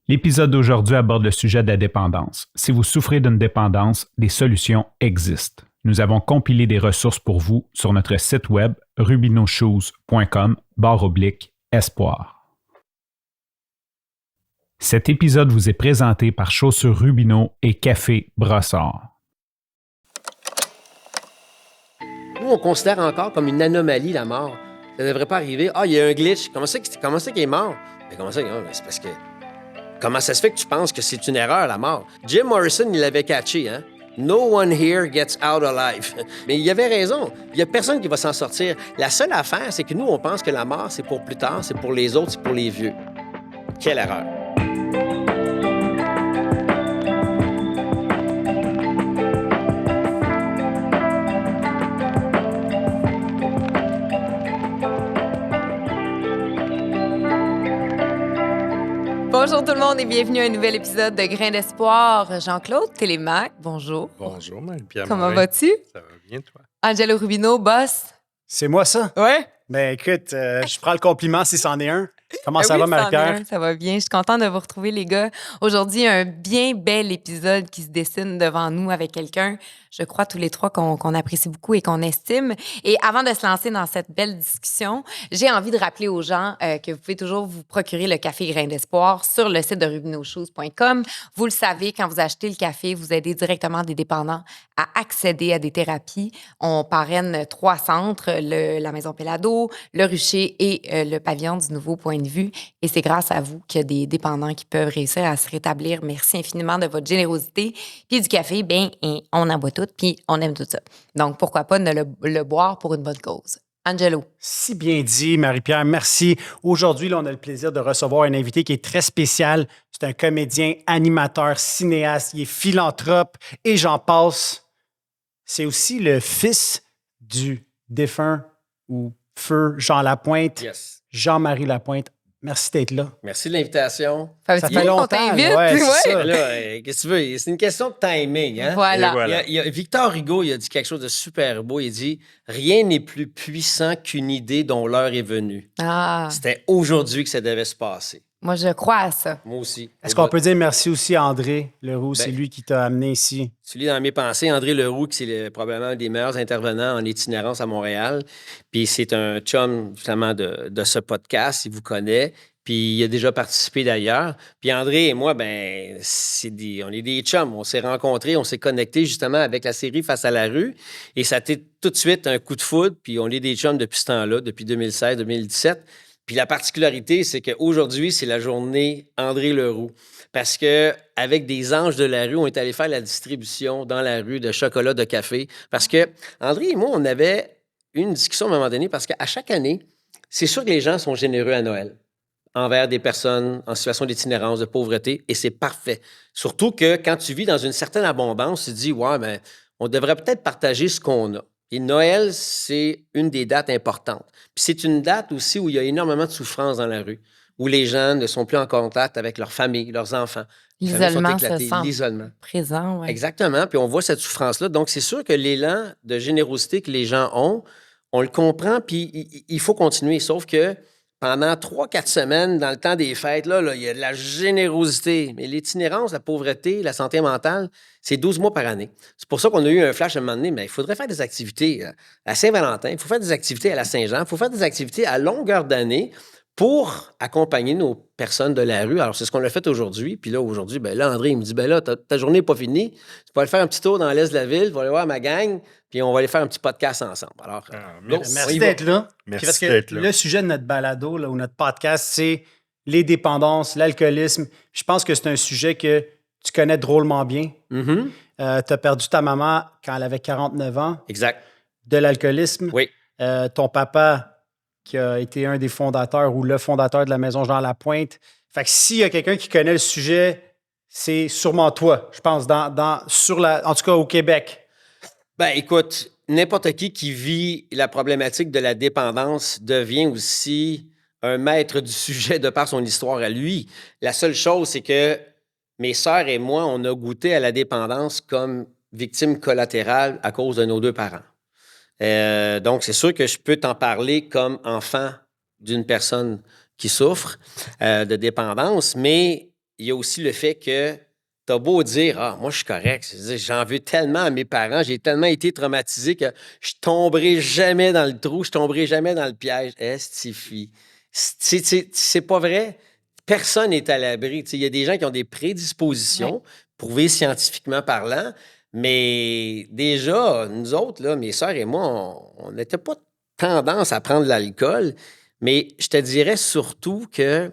L'épisode d'aujourd'hui aborde le sujet de la dépendance. Si vous souffrez d'une dépendance, des solutions existent. Nous avons compilé des ressources pour vous sur notre site web rubinoshoes.com/espoir. Cet épisode vous est présenté par Chaussures Rubino et Café Brossard. Nous, on considère encore comme une anomalie la mort. Ça ne devrait pas arriver. Ah, il y a un glitch. Comment ça qu'il est mort? Mais comment ça? C'est parce que... Comment ça se fait que tu penses que c'est une erreur, la mort? Jim Morrison, il l'avait catché, hein? No one here gets out alive. Mais il avait raison. Il n'y a personne qui va s'en sortir. La seule affaire, c'est que nous, on pense que la mort, c'est pour plus tard, c'est pour les autres, c'est pour les vieux. Quelle erreur. Bonjour tout le monde et bienvenue à un nouvel épisode de Grains d'espoir. Jean-Claude Télémac, bonjour. Bonjour, Marie-Pierre. Comment vas-tu? Ça va bien, toi? Angelo Rubino, boss. C'est moi, ça? Ouais. Ben écoute, je prends le compliment si c'en est un. Comment ça va, Marie-Pierre? Ça va bien. Je suis contente de vous retrouver, les gars. Aujourd'hui, un bien bel épisode qui se dessine devant nous avec quelqu'un, je crois, tous les trois, qu'on apprécie beaucoup et qu'on estime. Et avant de se lancer dans cette belle discussion, j'ai envie de rappeler aux gens que vous pouvez toujours vous procurer le café Grains d'espoir sur le site de rubinoshoes.com. Vous le savez, quand vous achetez le café, vous aidez directement des dépendants à accéder à des thérapies. On parraine 3 centres, la Maison Pellado, le Rucher et le Pavillon du Nouveau Point de Vue. Et c'est grâce à vous qu'il y a des dépendants qui peuvent réussir à se rétablir. Merci infiniment de votre générosité. Puis du café, bien, on en boit tout, puis on aime tout ça. Donc, pourquoi pas ne le boire pour une bonne cause. Angelo. Si bien dit, Marie-Pierre, merci. Aujourd'hui, là, on a le plaisir de recevoir un invité qui est très spécial. C'est un comédien, animateur, cinéaste, il est philanthrope et j'en passe. C'est aussi le fils du défunt ou feu Jean Lapointe, Yes. Jean-Marie Lapointe. Merci d'être là. Merci de l'invitation. Ça fait longtemps, qu'on t'invite. ouais, c'est Ouais. ça. Là, qu'est-ce que tu veux? C'est une question de timing, hein? Voilà. Et voilà. Victor Hugo, il a dit quelque chose de super beau. Il dit « Rien n'est plus puissant qu'une idée dont l'heure est venue. Ah, C'était aujourd'hui que ça devait se passer. moi, je crois à ça. Moi aussi. Est-ce qu'on peut dire merci aussi à André Leroux? C'est Ben, lui qui t'a amené ici. Tu lis dans mes pensées, André Leroux, qui c'est probablement un des meilleurs intervenants en itinérance à Montréal. Puis c'est un chum, justement, de ce podcast. Il vous connaît. Puis il a déjà participé d'ailleurs. Puis André et moi, ben, on est des chums. On s'est rencontrés, on s'est connectés justement avec la série Face à la rue. Et ça a été tout de suite un coup de foudre. Puis on est des chums depuis ce temps-là, depuis 2016-2017. Puis la particularité, c'est qu'aujourd'hui, c'est la journée André Leroux. Parce que avec des anges de la rue, on est allé faire la distribution dans la rue de chocolat, de café. Parce que André et moi, on avait une discussion à un moment donné, parce qu'à chaque année, c'est sûr que les gens sont généreux à Noël envers des personnes en situation d'itinérance, de pauvreté, et c'est parfait. Surtout que quand tu vis dans une certaine abondance, tu te dis, ouais, ben, on devrait peut-être partager ce qu'on a. Et Noël, c'est une des dates importantes. Puis c'est une date aussi où il y a énormément de souffrance dans la rue, où les gens ne sont plus en contact avec leur famille, leurs enfants. Les familles sont L'isolement se éclatées. sent L'isolement. présent, ouais. Exactement. Puis on voit cette souffrance-là. Donc, c'est sûr que l'élan de générosité que les gens ont, on le comprend, puis il faut continuer. Sauf que pendant 3-4 semaines, dans le temps des fêtes, là, il y a de la générosité. Mais l'itinérance, la pauvreté, la santé mentale, c'est 12 mois par année. C'est pour ça qu'on a eu un flash à un moment donné, mais il faudrait faire des activités à Saint-Valentin, il faut faire des activités à la Saint-Jean, il faut faire des activités à longueur d'année pour accompagner nos personnes de la rue. Alors, c'est ce qu'on a fait aujourd'hui. Puis là, aujourd'hui, ben là, André, il me dit, ben là, ta journée n'est pas finie. Tu vas aller faire un petit tour dans l'est de la ville, tu vas aller voir ma gang, puis on va aller faire un petit podcast ensemble. Alors, Merci d'être là. Merci Parce que d'être là. le sujet de notre balado là, ou notre podcast, c'est les dépendances, l'alcoolisme. Je pense que c'est un sujet que tu connais drôlement bien. Mm-hmm. Tu as perdu ta maman quand elle avait 49 ans Exact. de l'alcoolisme. Oui. Ton papa, qui a été un des fondateurs ou le fondateur de la Maison Jean Lapointe. Fait que s'il y a quelqu'un qui connaît le sujet, c'est sûrement toi, je pense, en tout cas au Québec. Ben, écoute, n'importe qui vit la problématique de la dépendance devient aussi un maître du sujet de par son histoire à lui. La seule chose, c'est que mes sœurs et moi, on a goûté à la dépendance comme victime collatérale à cause de nos 2 parents. Donc, c'est sûr que je peux t'en parler comme enfant d'une personne qui souffre de dépendance, mais il y a aussi le fait que t'as beau dire « Ah, moi, je suis correct. » C'est-à-dire, j'en veux tellement à mes parents, j'ai tellement été traumatisé que je tomberai jamais dans le trou, je tomberai jamais dans le piège. Estifie. C'est pas vrai. Personne n'est à l'abri. Il y a des gens qui ont des prédispositions, prouvées scientifiquement parlant, mais déjà, nous autres, là, mes sœurs et moi, on n'était pas tendance à prendre de l'alcool, mais je te dirais surtout que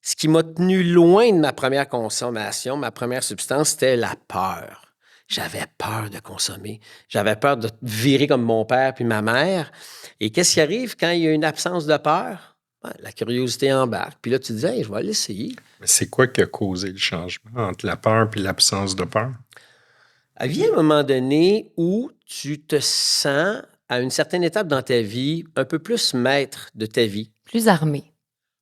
ce qui m'a tenu loin de ma première consommation, ma première substance, c'était la peur. J'avais peur de consommer. J'avais peur de virer comme mon père puis ma mère. Et qu'est-ce qui arrive quand il y a une absence de peur? Ben, la curiosité embarque. Puis là, tu te dis, hey, je vais l'essayer. Mais c'est quoi qui a causé le changement entre la peur et l'absence de peur? Il vient un moment donné où tu te sens, à une certaine étape dans ta vie, un peu plus maître de ta vie. Plus armé.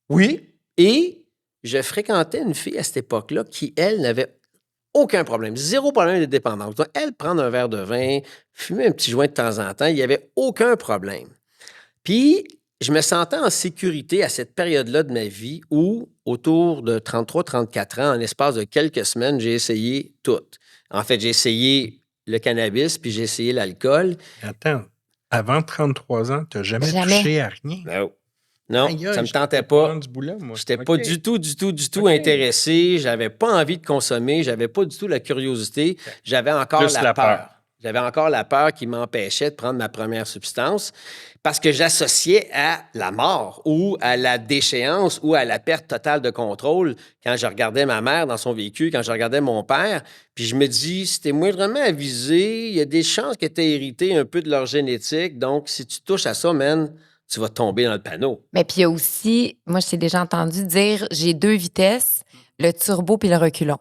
Oui. Et je fréquentais une fille à cette époque-là qui, elle, n'avait aucun problème. Zéro problème de dépendance. Donc, elle, prendre un verre de vin, fumer un petit joint de temps en temps, il n'y avait aucun problème. Puis, je me sentais en sécurité à cette période-là de ma vie où, autour de 33-34 ans, en l'espace de quelques semaines, j'ai essayé tout. En fait, j'ai essayé le cannabis, puis j'ai essayé l'alcool. Attends, avant 33 ans, tu n'as jamais touché à rien? Non, Aïe, ça me tentait pas. Je J'étais pas du tout intéressé. J'avais pas envie de consommer. J'avais pas du tout la curiosité. J'avais encore Plus la peur. J'avais encore la peur qui m'empêchait de prendre ma première substance parce que j'associais à la mort ou à la déchéance ou à la perte totale de contrôle quand je regardais ma mère dans son véhicule, quand je regardais mon père. Puis je me dis, si t'es moindrement avisé, il y a des chances que t'aies hérité un peu de leur génétique. Donc, si tu touches à ça, man, tu vas tomber dans le panneau. Mais puis il y a aussi, moi, je t'ai déjà entendu dire, j'ai 2 vitesses, le turbo puis le reculon.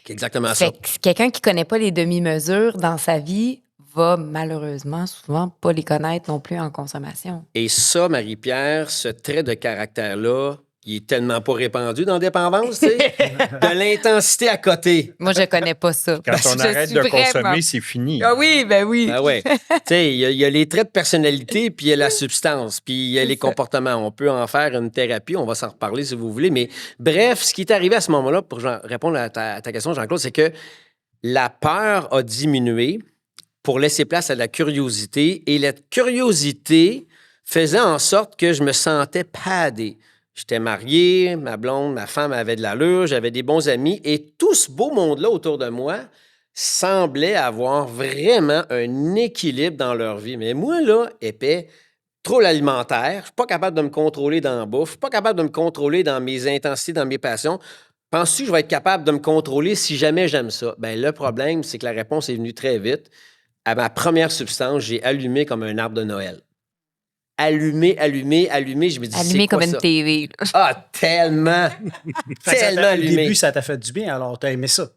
C'est exactement ça. Fait que quelqu'un qui connaît pas les demi-mesures dans sa vie va malheureusement souvent pas les connaître non plus en consommation. Et ça, Marie-Pierre, ce trait de caractère-là, il est tellement pas répandu dans la dépendance, tu sais. De l'intensité à côté. Moi, je connais pas ça. Quand on arrête de consommer, c'est fini. Ah oui, ben oui. Ah ouais. Tu sais, il y a les traits de personnalité, puis il y a la substance, puis il y a les comportements. On peut en faire une thérapie, on va s'en reparler si vous voulez. Mais bref, ce qui est arrivé à ce moment-là, pour répondre à ta question, Jean-Claude, c'est que la peur a diminué pour laisser place à la curiosité. Et la curiosité faisait en sorte que je me sentais padé. J'étais marié, ma blonde, ma femme avait de l'allure, j'avais des bons amis. Et tout ce beau monde-là autour de moi semblait avoir vraiment un équilibre dans leur vie. Mais moi, là, épais, trouble alimentaire, je suis pas capable de me contrôler dans la bouffe, je suis pas capable de me contrôler dans mes intensités, dans mes passions. Penses-tu que je vais être capable de me contrôler si jamais j'aime ça? Bien, le problème, c'est que la réponse est venue très vite. À ma première substance, j'ai allumé comme un arbre de Noël. Allumé. Je me dis, Allumé c'est quoi comme ça? une TV. Ah, tellement! Tellement Au allumé. début, ça t'a fait du bien, alors t'as aimé ça.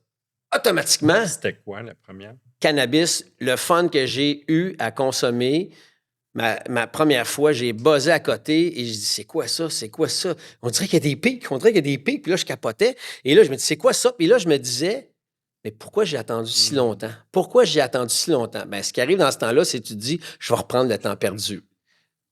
Automatiquement, C'était quoi la première? cannabis, le fun que j'ai eu à consommer, ma première fois, j'ai buzzé à côté et je dis, c'est quoi ça? On dirait qu'il y a des pics, Puis là, je capotais. Et là, je me dis, c'est quoi ça? Puis là, je me disais, mais pourquoi j'ai attendu si longtemps? Ben, ce qui arrive dans ce temps-là, c'est que tu te dis, je vais reprendre le temps perdu.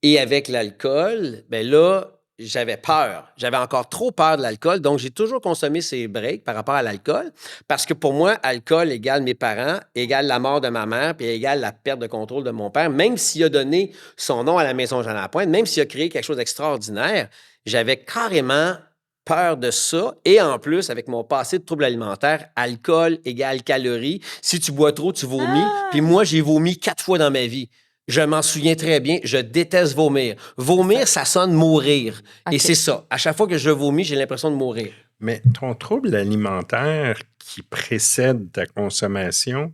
Et avec l'alcool, ben là, j'avais peur. J'avais encore trop peur de l'alcool. Donc, j'ai toujours consommé ces breaks par rapport à l'alcool. Parce que pour moi, alcool égale mes parents, égale la mort de ma mère, puis égale la perte de contrôle de mon père. Même s'il a donné son nom à la Maison Jean-Lapointe, même s'il a créé quelque chose d'extraordinaire, j'avais carrément peur de ça. Et en plus, avec mon passé de troubles alimentaires, alcool égale calories. Si tu bois trop, tu vomis. Puis moi, j'ai vomi 4 fois dans ma vie. Je m'en souviens très bien. Je déteste vomir. Vomir, ça sonne mourir. Okay. Et c'est ça. À chaque fois que je vomis, j'ai l'impression de mourir. Mais ton trouble alimentaire qui précède ta consommation,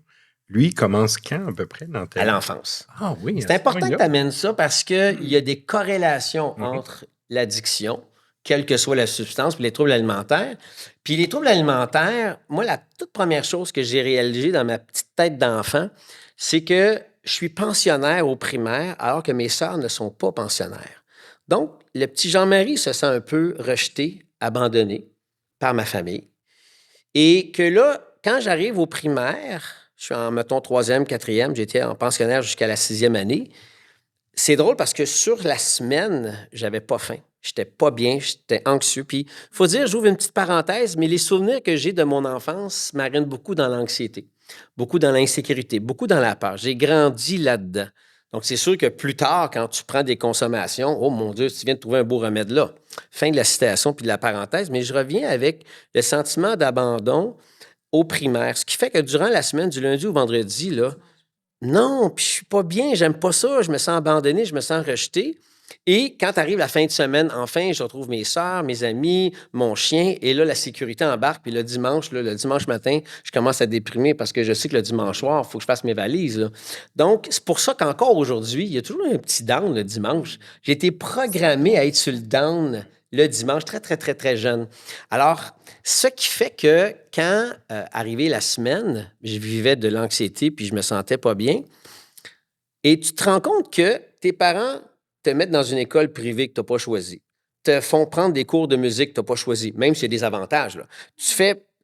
lui, commence quand à peu près dans ta À l'enfance. Ah oui. C'est important que tu amènes ça parce qu'il y a des corrélations entre l'addiction, quelle que soit la substance, puis les troubles alimentaires. Puis les troubles alimentaires, moi, la toute première chose que j'ai réalisée dans ma petite tête d'enfant, c'est que je suis pensionnaire au primaire alors que mes sœurs ne sont pas pensionnaires. Donc, le petit Jean-Marie se sent un peu rejeté, abandonné par ma famille. Et que là, quand j'arrive au primaire, je suis en, mettons, 3e, 4e, j'étais en pensionnaire jusqu'à la 6e année. C'est drôle parce que sur la semaine, j'avais pas faim. J'étais pas bien, j'étais anxieux. Puis, il faut dire, j'ouvre une petite parenthèse, mais les souvenirs que j'ai de mon enfance m'arènent beaucoup dans l'anxiété, beaucoup dans l'insécurité, beaucoup dans la peur. J'ai grandi là-dedans. Donc, c'est sûr que plus tard, quand tu prends des consommations, oh mon Dieu, tu viens de trouver un beau remède là. Fin de la citation puis de la parenthèse, mais je reviens avec le sentiment d'abandon au primaire. Ce qui fait que durant la semaine, du lundi au vendredi, là, non, puis je suis pas bien, j'aime pas ça, je me sens abandonné, je me sens rejeté. Et quand arrive la fin de semaine, enfin, je retrouve mes sœurs, mes amis, mon chien, et là, la sécurité embarque. Puis le dimanche matin, je commence à déprimer parce que je sais que le dimanche soir, il faut que je fasse mes valises, là. Donc, c'est pour ça qu'encore aujourd'hui, il y a toujours un petit down le dimanche. J'ai été programmé à être sur le down le dimanche, très, très, très, très jeune. Alors, ce qui fait que quand arrivait la semaine, je vivais de l'anxiété puis je me sentais pas bien. Et tu te rends compte que tes parents te mettent dans une école privée que tu n'as pas choisie, te font prendre des cours de musique que tu n'as pas choisi, même s'il y a des avantages. Là.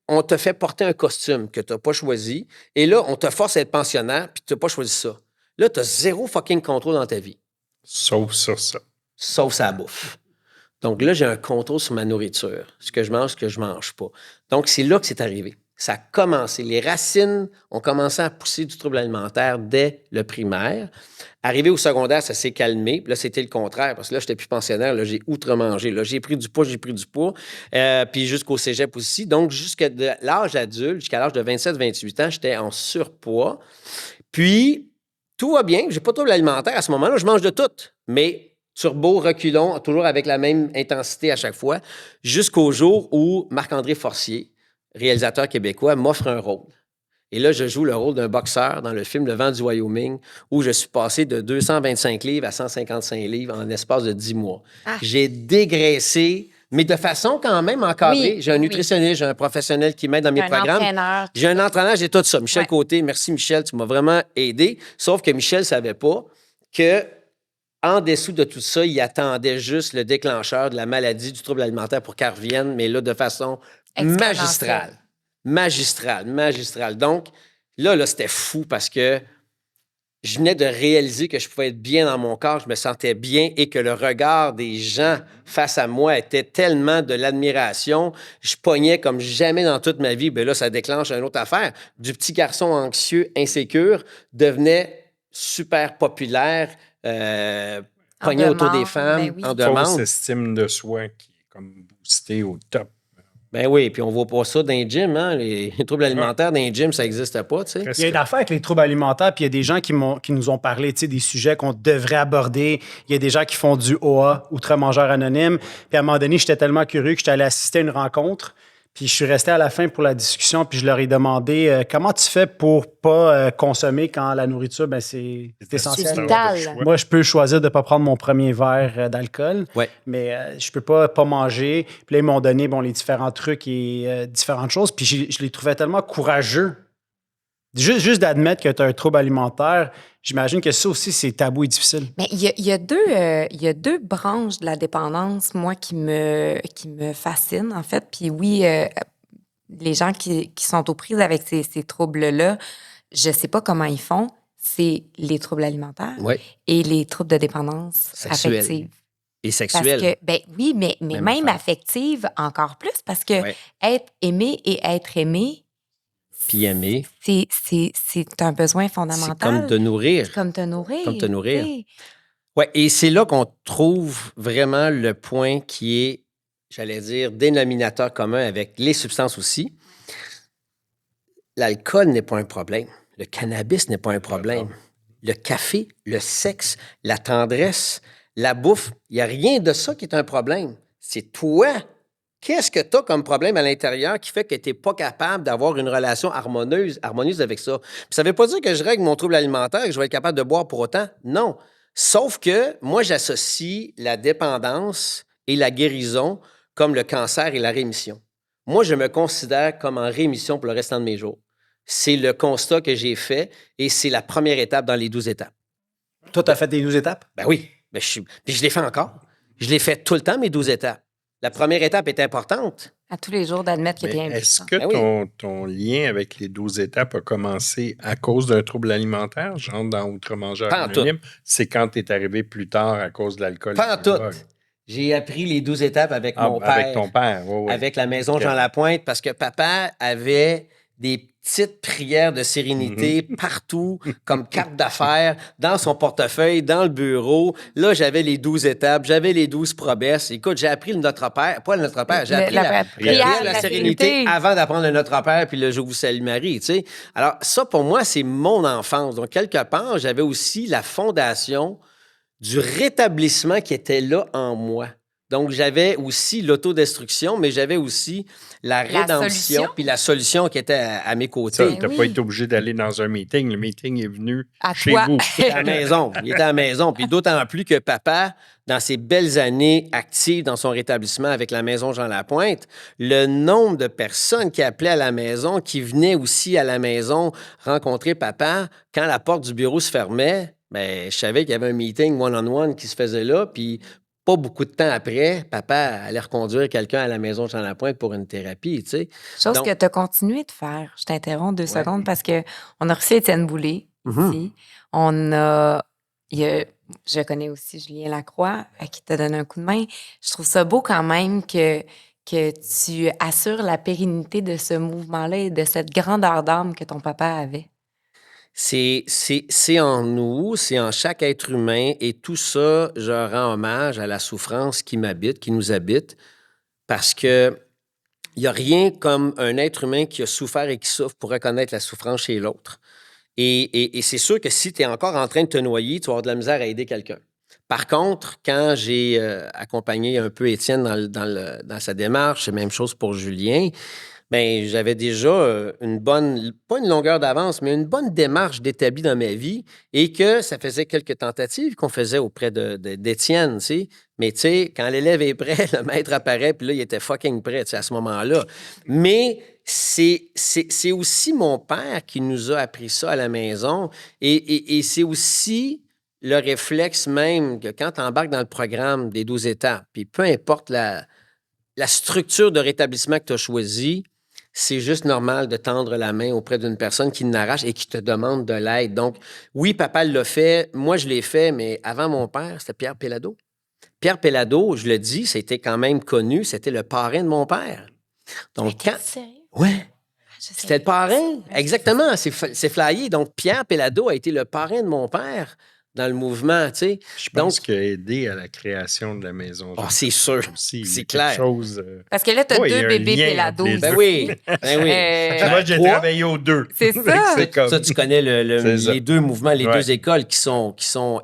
On te fait porter un costume que tu n'as pas choisi, et là, on te force à être pensionnaire, puis tu n'as pas choisi ça. Là, tu as zéro fucking contrôle dans ta vie. Sauf sur ça. Sauf sa bouffe. Donc là, j'ai un contrôle sur ma nourriture, ce que je mange, ce que je mange pas. Donc, c'est là que c'est arrivé. Ça a commencé. Les racines ont commencé à pousser du trouble alimentaire dès le primaire. Arrivé au secondaire, ça s'est calmé. Puis là, c'était le contraire, parce que là, je n'étais plus pensionnaire. Là, j'ai outre-mangé. Là, j'ai pris du poids. Puis jusqu'au cégep aussi. Donc, jusqu'à l'âge adulte, jusqu'à l'âge de 27-28 ans, j'étais en surpoids. Puis, tout va bien. J'ai pas de trouble alimentaire. À ce moment-là, je mange de tout. Mais turbo, reculons, toujours avec la même intensité à chaque fois, jusqu'au jour où Marc-André Forcier, réalisateur québécois, m'offre un rôle. Et là, je joue le rôle d'un boxeur dans le film Le Vent du Wyoming, où je suis passé de 225 livres à 155 livres en l'espace de 10 mois. Ah. J'ai dégraissé, mais de façon quand même encadrée. Oui, j'ai un nutritionniste, j'ai un professionnel qui m'aide dans mes programmes. J'ai un entraîneur, j'ai tout ça. Michel Côté, merci Michel, tu m'as vraiment aidé. Sauf que Michel ne savait pas que en dessous de tout ça, il attendait juste le déclencheur de la maladie du trouble alimentaire pour qu'elle revienne, mais là, de façon magistrale. Donc, là, c'était fou parce que je venais de réaliser que je pouvais être bien dans mon corps, je me sentais bien et que le regard des gens face à moi était tellement de l'admiration. Je pognais comme jamais dans toute ma vie. Bien là, ça déclenche une autre affaire. Du petit garçon anxieux, insécure, devenait super populaire, pogné autour des femmes, en demande. Fausse estime de soi qui est comme boostée au top. Ben oui, puis on voit pas ça dans les gyms, hein? Les troubles alimentaires dans les gyms, ça n'existe pas, tu sais. Il y a une affaire avec les troubles alimentaires, puis il y a des gens qui nous ont parlé, tu sais, des sujets qu'on devrait aborder. Il y a des gens qui font du OA, outre-mangeur anonyme. Puis à un moment donné, j'étais tellement curieux que j'étais allé assister à une rencontre. Puis je suis resté à la fin pour la discussion, puis je leur ai demandé comment tu fais pour pas consommer quand la nourriture, ben c'est essentiel. Moi, je peux choisir de ne pas prendre mon premier verre d'alcool, mais je peux pas manger. Puis là, ils m'ont donné les différents trucs et différentes choses. Puis je les trouvais tellement courageux. Juste d'admettre que tu as un trouble alimentaire, j'imagine que ça aussi, c'est tabou et difficile. Mais il y a deux branches de la dépendance, moi, qui me fascinent, en fait. Puis oui, les gens qui sont aux prises avec ces troubles-là, je sais pas comment ils font, c'est les troubles alimentaires et les troubles de dépendance affective. Et sexuelle. Parce que, ben oui, mais même affective encore plus, parce que être aimé et être aimé, puis aimer. C'est un besoin fondamental. C'est comme te nourrir. C'est comme te nourrir. Comme te nourrir. Oui, et c'est là qu'on trouve vraiment le point qui est, j'allais dire, dénominateur commun avec les substances aussi. L'alcool n'est pas un problème. Le cannabis n'est pas un problème. Le café, le sexe, la tendresse, la bouffe, il n'y a rien de ça qui est un problème. C'est toi. Qu'est-ce que tu as comme problème à l'intérieur qui fait que tu n'es pas capable d'avoir une relation harmonieuse avec ça? Puis ça ne veut pas dire que je règle mon trouble alimentaire et que je vais être capable de boire pour autant. Non. Sauf que moi, j'associe la dépendance et la guérison comme le cancer et la rémission. Moi, je me considère comme en rémission pour le restant de mes jours. C'est le constat que j'ai fait et c'est la première étape dans les 12 étapes. Toi, tu as fait des 12 étapes? Ben oui. Puis je les fais encore. Je les fais tout le temps, mes 12 étapes. La première étape est importante. À tous les jours d'admettre que tu es impuissant. Est-ce que ton lien avec les 12 étapes a commencé à cause d'un trouble alimentaire, genre dans Outre-mangeur anonyme? C'est quand tu es arrivé plus tard à cause de l'alcool? Pas en tout. J'ai appris les 12 étapes avec mon père. Avec ton père, oui. Avec la maison Jean Lapointe, parce que papa avait des petites prières de sérénité partout, comme carte d'affaires, dans son portefeuille, dans le bureau. Là, j'avais les 12 étapes, j'avais les 12 promesses. Écoute, j'ai appris le Notre Père, pas le Notre Père, j'ai appris la prière de la sérénité avant d'apprendre le Notre Père, puis le Je vous salue Marie, tu sais. Alors, ça, pour moi, c'est mon enfance. Donc, quelque part, j'avais aussi la fondation du rétablissement qui était là en moi. Donc, j'avais aussi l'autodestruction, mais j'avais aussi la rédemption puis la solution qui était à mes côtés. Tu n'as pas été obligé d'aller dans un meeting. Le meeting est venu chez toi. vous. Il était à la maison. Il était à la maison. Puis d'autant plus que papa, dans ses belles années actives dans son rétablissement avec la maison Jean Lapointe, le nombre de personnes qui appelaient à la maison, qui venaient aussi à la maison rencontrer papa, quand la porte du bureau se fermait, bien, je savais qu'il y avait un meeting one-on-one qui se faisait là, puis pas beaucoup de temps après, papa allait reconduire quelqu'un à la maison Jean Lapointe pour une thérapie, tu sais. Chose que tu as continué de faire. Je t'interromps 2 secondes parce qu'on a reçu Étienne Boulay ici. Je connais aussi Julien Lacroix qui t'a donné un coup de main. Je trouve ça beau quand même que tu assures la pérennité de ce mouvement-là et de cette grandeur d'âme que ton papa avait. C'est en nous, c'est en chaque être humain, et tout ça, je rends hommage à la souffrance qui m'habite, qui nous habite, parce que il n'y a rien comme un être humain qui a souffert et qui souffre pour reconnaître la souffrance chez l'autre. Et c'est sûr que si tu es encore en train de te noyer, tu vas avoir de la misère à aider quelqu'un. Par contre, quand j'ai accompagné un peu Étienne dans sa démarche, c'est la même chose pour Julien, bien, j'avais déjà une bonne, pas une longueur d'avance, mais une bonne démarche d'établi dans ma vie, et que ça faisait quelques tentatives qu'on faisait auprès d'Étienne, tu sais. Mais tu sais, quand l'élève est prêt, le maître apparaît, puis là, il était fucking prêt, tu sais, à ce moment-là. Mais c'est aussi mon père qui nous a appris ça à la maison, et c'est aussi le réflexe même que quand tu embarques dans le programme des 12 étapes, puis peu importe la structure de rétablissement que tu as choisie, c'est juste normal de tendre la main auprès d'une personne qui n'arrache et qui te demande de l'aide. Donc, oui, papa l'a fait, moi je l'ai fait, mais avant mon père, c'était Pierre Pellado. Pierre Pellado, je le dis, c'était quand même connu, c'était le parrain de mon père. Donc, Sérieux? Ouais. C'était le parrain, exactement, c'est flyé. Donc, Pierre Pellado a été le parrain de mon père dans le mouvement, tu sais. Je pense qu'il a aidé à la création de la maison. C'est sûr, c'est clair. Parce que là, tu as 2 bébés Pellado. Ben oui, ben oui. Moi, j'ai travaillé aux 2. C'est ça. Ça, tu connais les 2 mouvements, les 2 écoles qui sont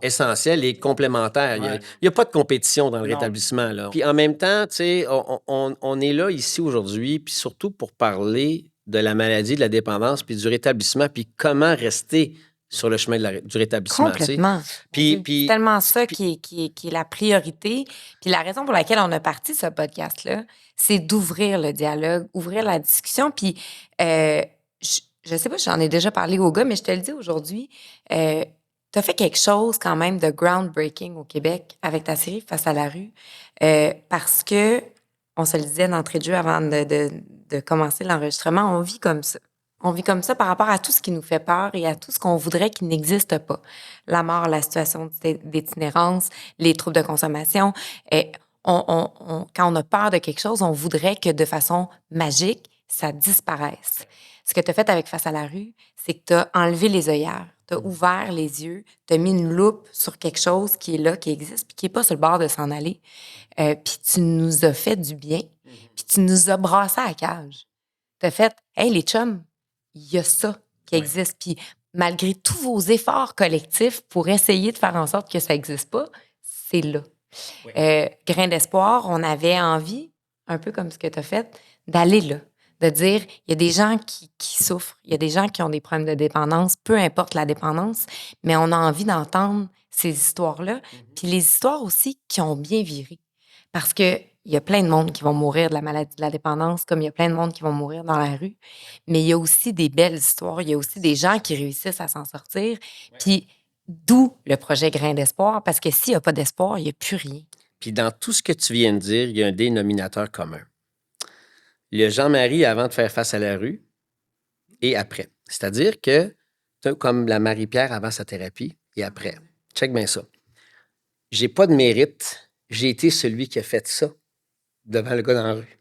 essentielles et complémentaires. Il n'y a pas de compétition dans le rétablissement. Là. Puis en même temps, tu sais, on est là ici aujourd'hui, puis surtout pour parler de la maladie, de la dépendance, puis du rétablissement, puis comment rester sur le chemin du rétablissement. Complètement. Puis, c'est tellement ça qui est la priorité. Puis la raison pour laquelle on a parti ce podcast-là, c'est d'ouvrir le dialogue, ouvrir la discussion. Puis je sais pas, j'en ai déjà parlé aux gars, mais je te le dis aujourd'hui, tu as fait quelque chose quand même de groundbreaking au Québec avec ta série Face à la rue, parce que, on se le disait d'entrée de jeu avant de commencer l'enregistrement, on vit comme ça. On vit comme ça par rapport à tout ce qui nous fait peur et à tout ce qu'on voudrait qui n'existe pas. La mort, la situation d'itinérance, les troubles de consommation. Et quand on a peur de quelque chose, on voudrait que de façon magique, ça disparaisse. Ce que tu as fait avec Face à la rue, c'est que tu as enlevé les œillères, tu as ouvert les yeux, tu as mis une loupe sur quelque chose qui est là, qui existe, puis qui n'est pas sur le bord de s'en aller. Puis tu nous as fait du bien, puis tu nous as brassé à la cage. Tu as fait « Hey, les chums, il y a ça qui existe. » Puis malgré tous vos efforts collectifs pour essayer de faire en sorte que ça n'existe pas, c'est là. Grain d'espoir, on avait envie, un peu comme ce que tu as fait, d'aller là, de dire, il y a des gens qui souffrent, il y a des gens qui ont des problèmes de dépendance, peu importe la dépendance, mais on a envie d'entendre ces histoires-là, puis les histoires aussi qui ont bien viré. Parce que il y a plein de monde qui vont mourir de la maladie de la dépendance, comme il y a plein de monde qui vont mourir dans la rue. Mais il y a aussi des belles histoires. Il y a aussi des gens qui réussissent à s'en sortir. Puis d'où le projet Grain d'espoir, parce que s'il n'y a pas d'espoir, il n'y a plus rien. Puis dans tout ce que tu viens de dire, il y a un dénominateur commun. Le Jean-Marie avant de faire Face à la rue et après. C'est-à-dire que, comme la Marie-Pierre avant sa thérapie et après. Check bien ça. J'ai pas de mérite. j'ai été celui qui a fait ça devant le gars dans la rue.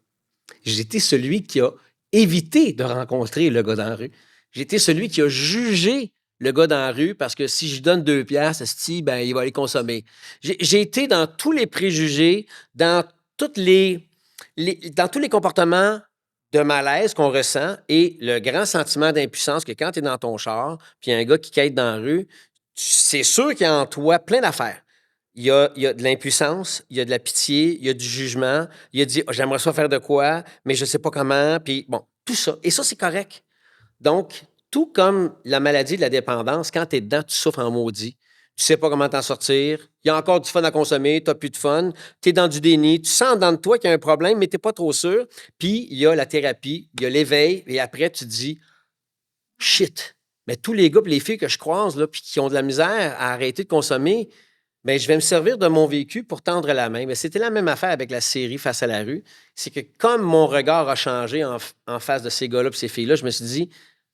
J'ai été celui qui a évité de rencontrer le gars dans la rue. J'ai été celui qui a jugé le gars dans la rue parce que si je donne 2 piastres, ben, il va les consommer. J'ai été dans tous les préjugés, dans tous les comportements de malaise qu'on ressent et le grand sentiment d'impuissance que quand tu es dans ton char, puis il y a un gars qui quête dans la rue, c'est sûr qu'il y a en toi plein d'affaires. Il y a de l'impuissance, il y a de la pitié, il y a du jugement, il y a dit j'aimerais ça faire de quoi, mais je ne sais pas comment, puis bon, tout ça. Et ça, c'est correct. Donc, tout comme la maladie de la dépendance, quand tu es dedans, tu souffres en maudit. Tu ne sais pas comment t'en sortir. Il y a encore du fun à consommer, tu n'as plus de fun. Tu es dans du déni. Tu sens dans toi qu'il y a un problème, mais tu n'es pas trop sûr. Puis, il y a la thérapie, il y a l'éveil, et après, tu te dis shit. Mais tous les gars et les filles que je croise, là, puis qui ont de la misère à arrêter de consommer, bien, je vais me servir de mon vécu pour tendre la main. Mais c'était la même affaire avec la série Face à la rue. C'est que comme mon regard a changé en face de ces gars-là et ces filles-là, je me suis dit,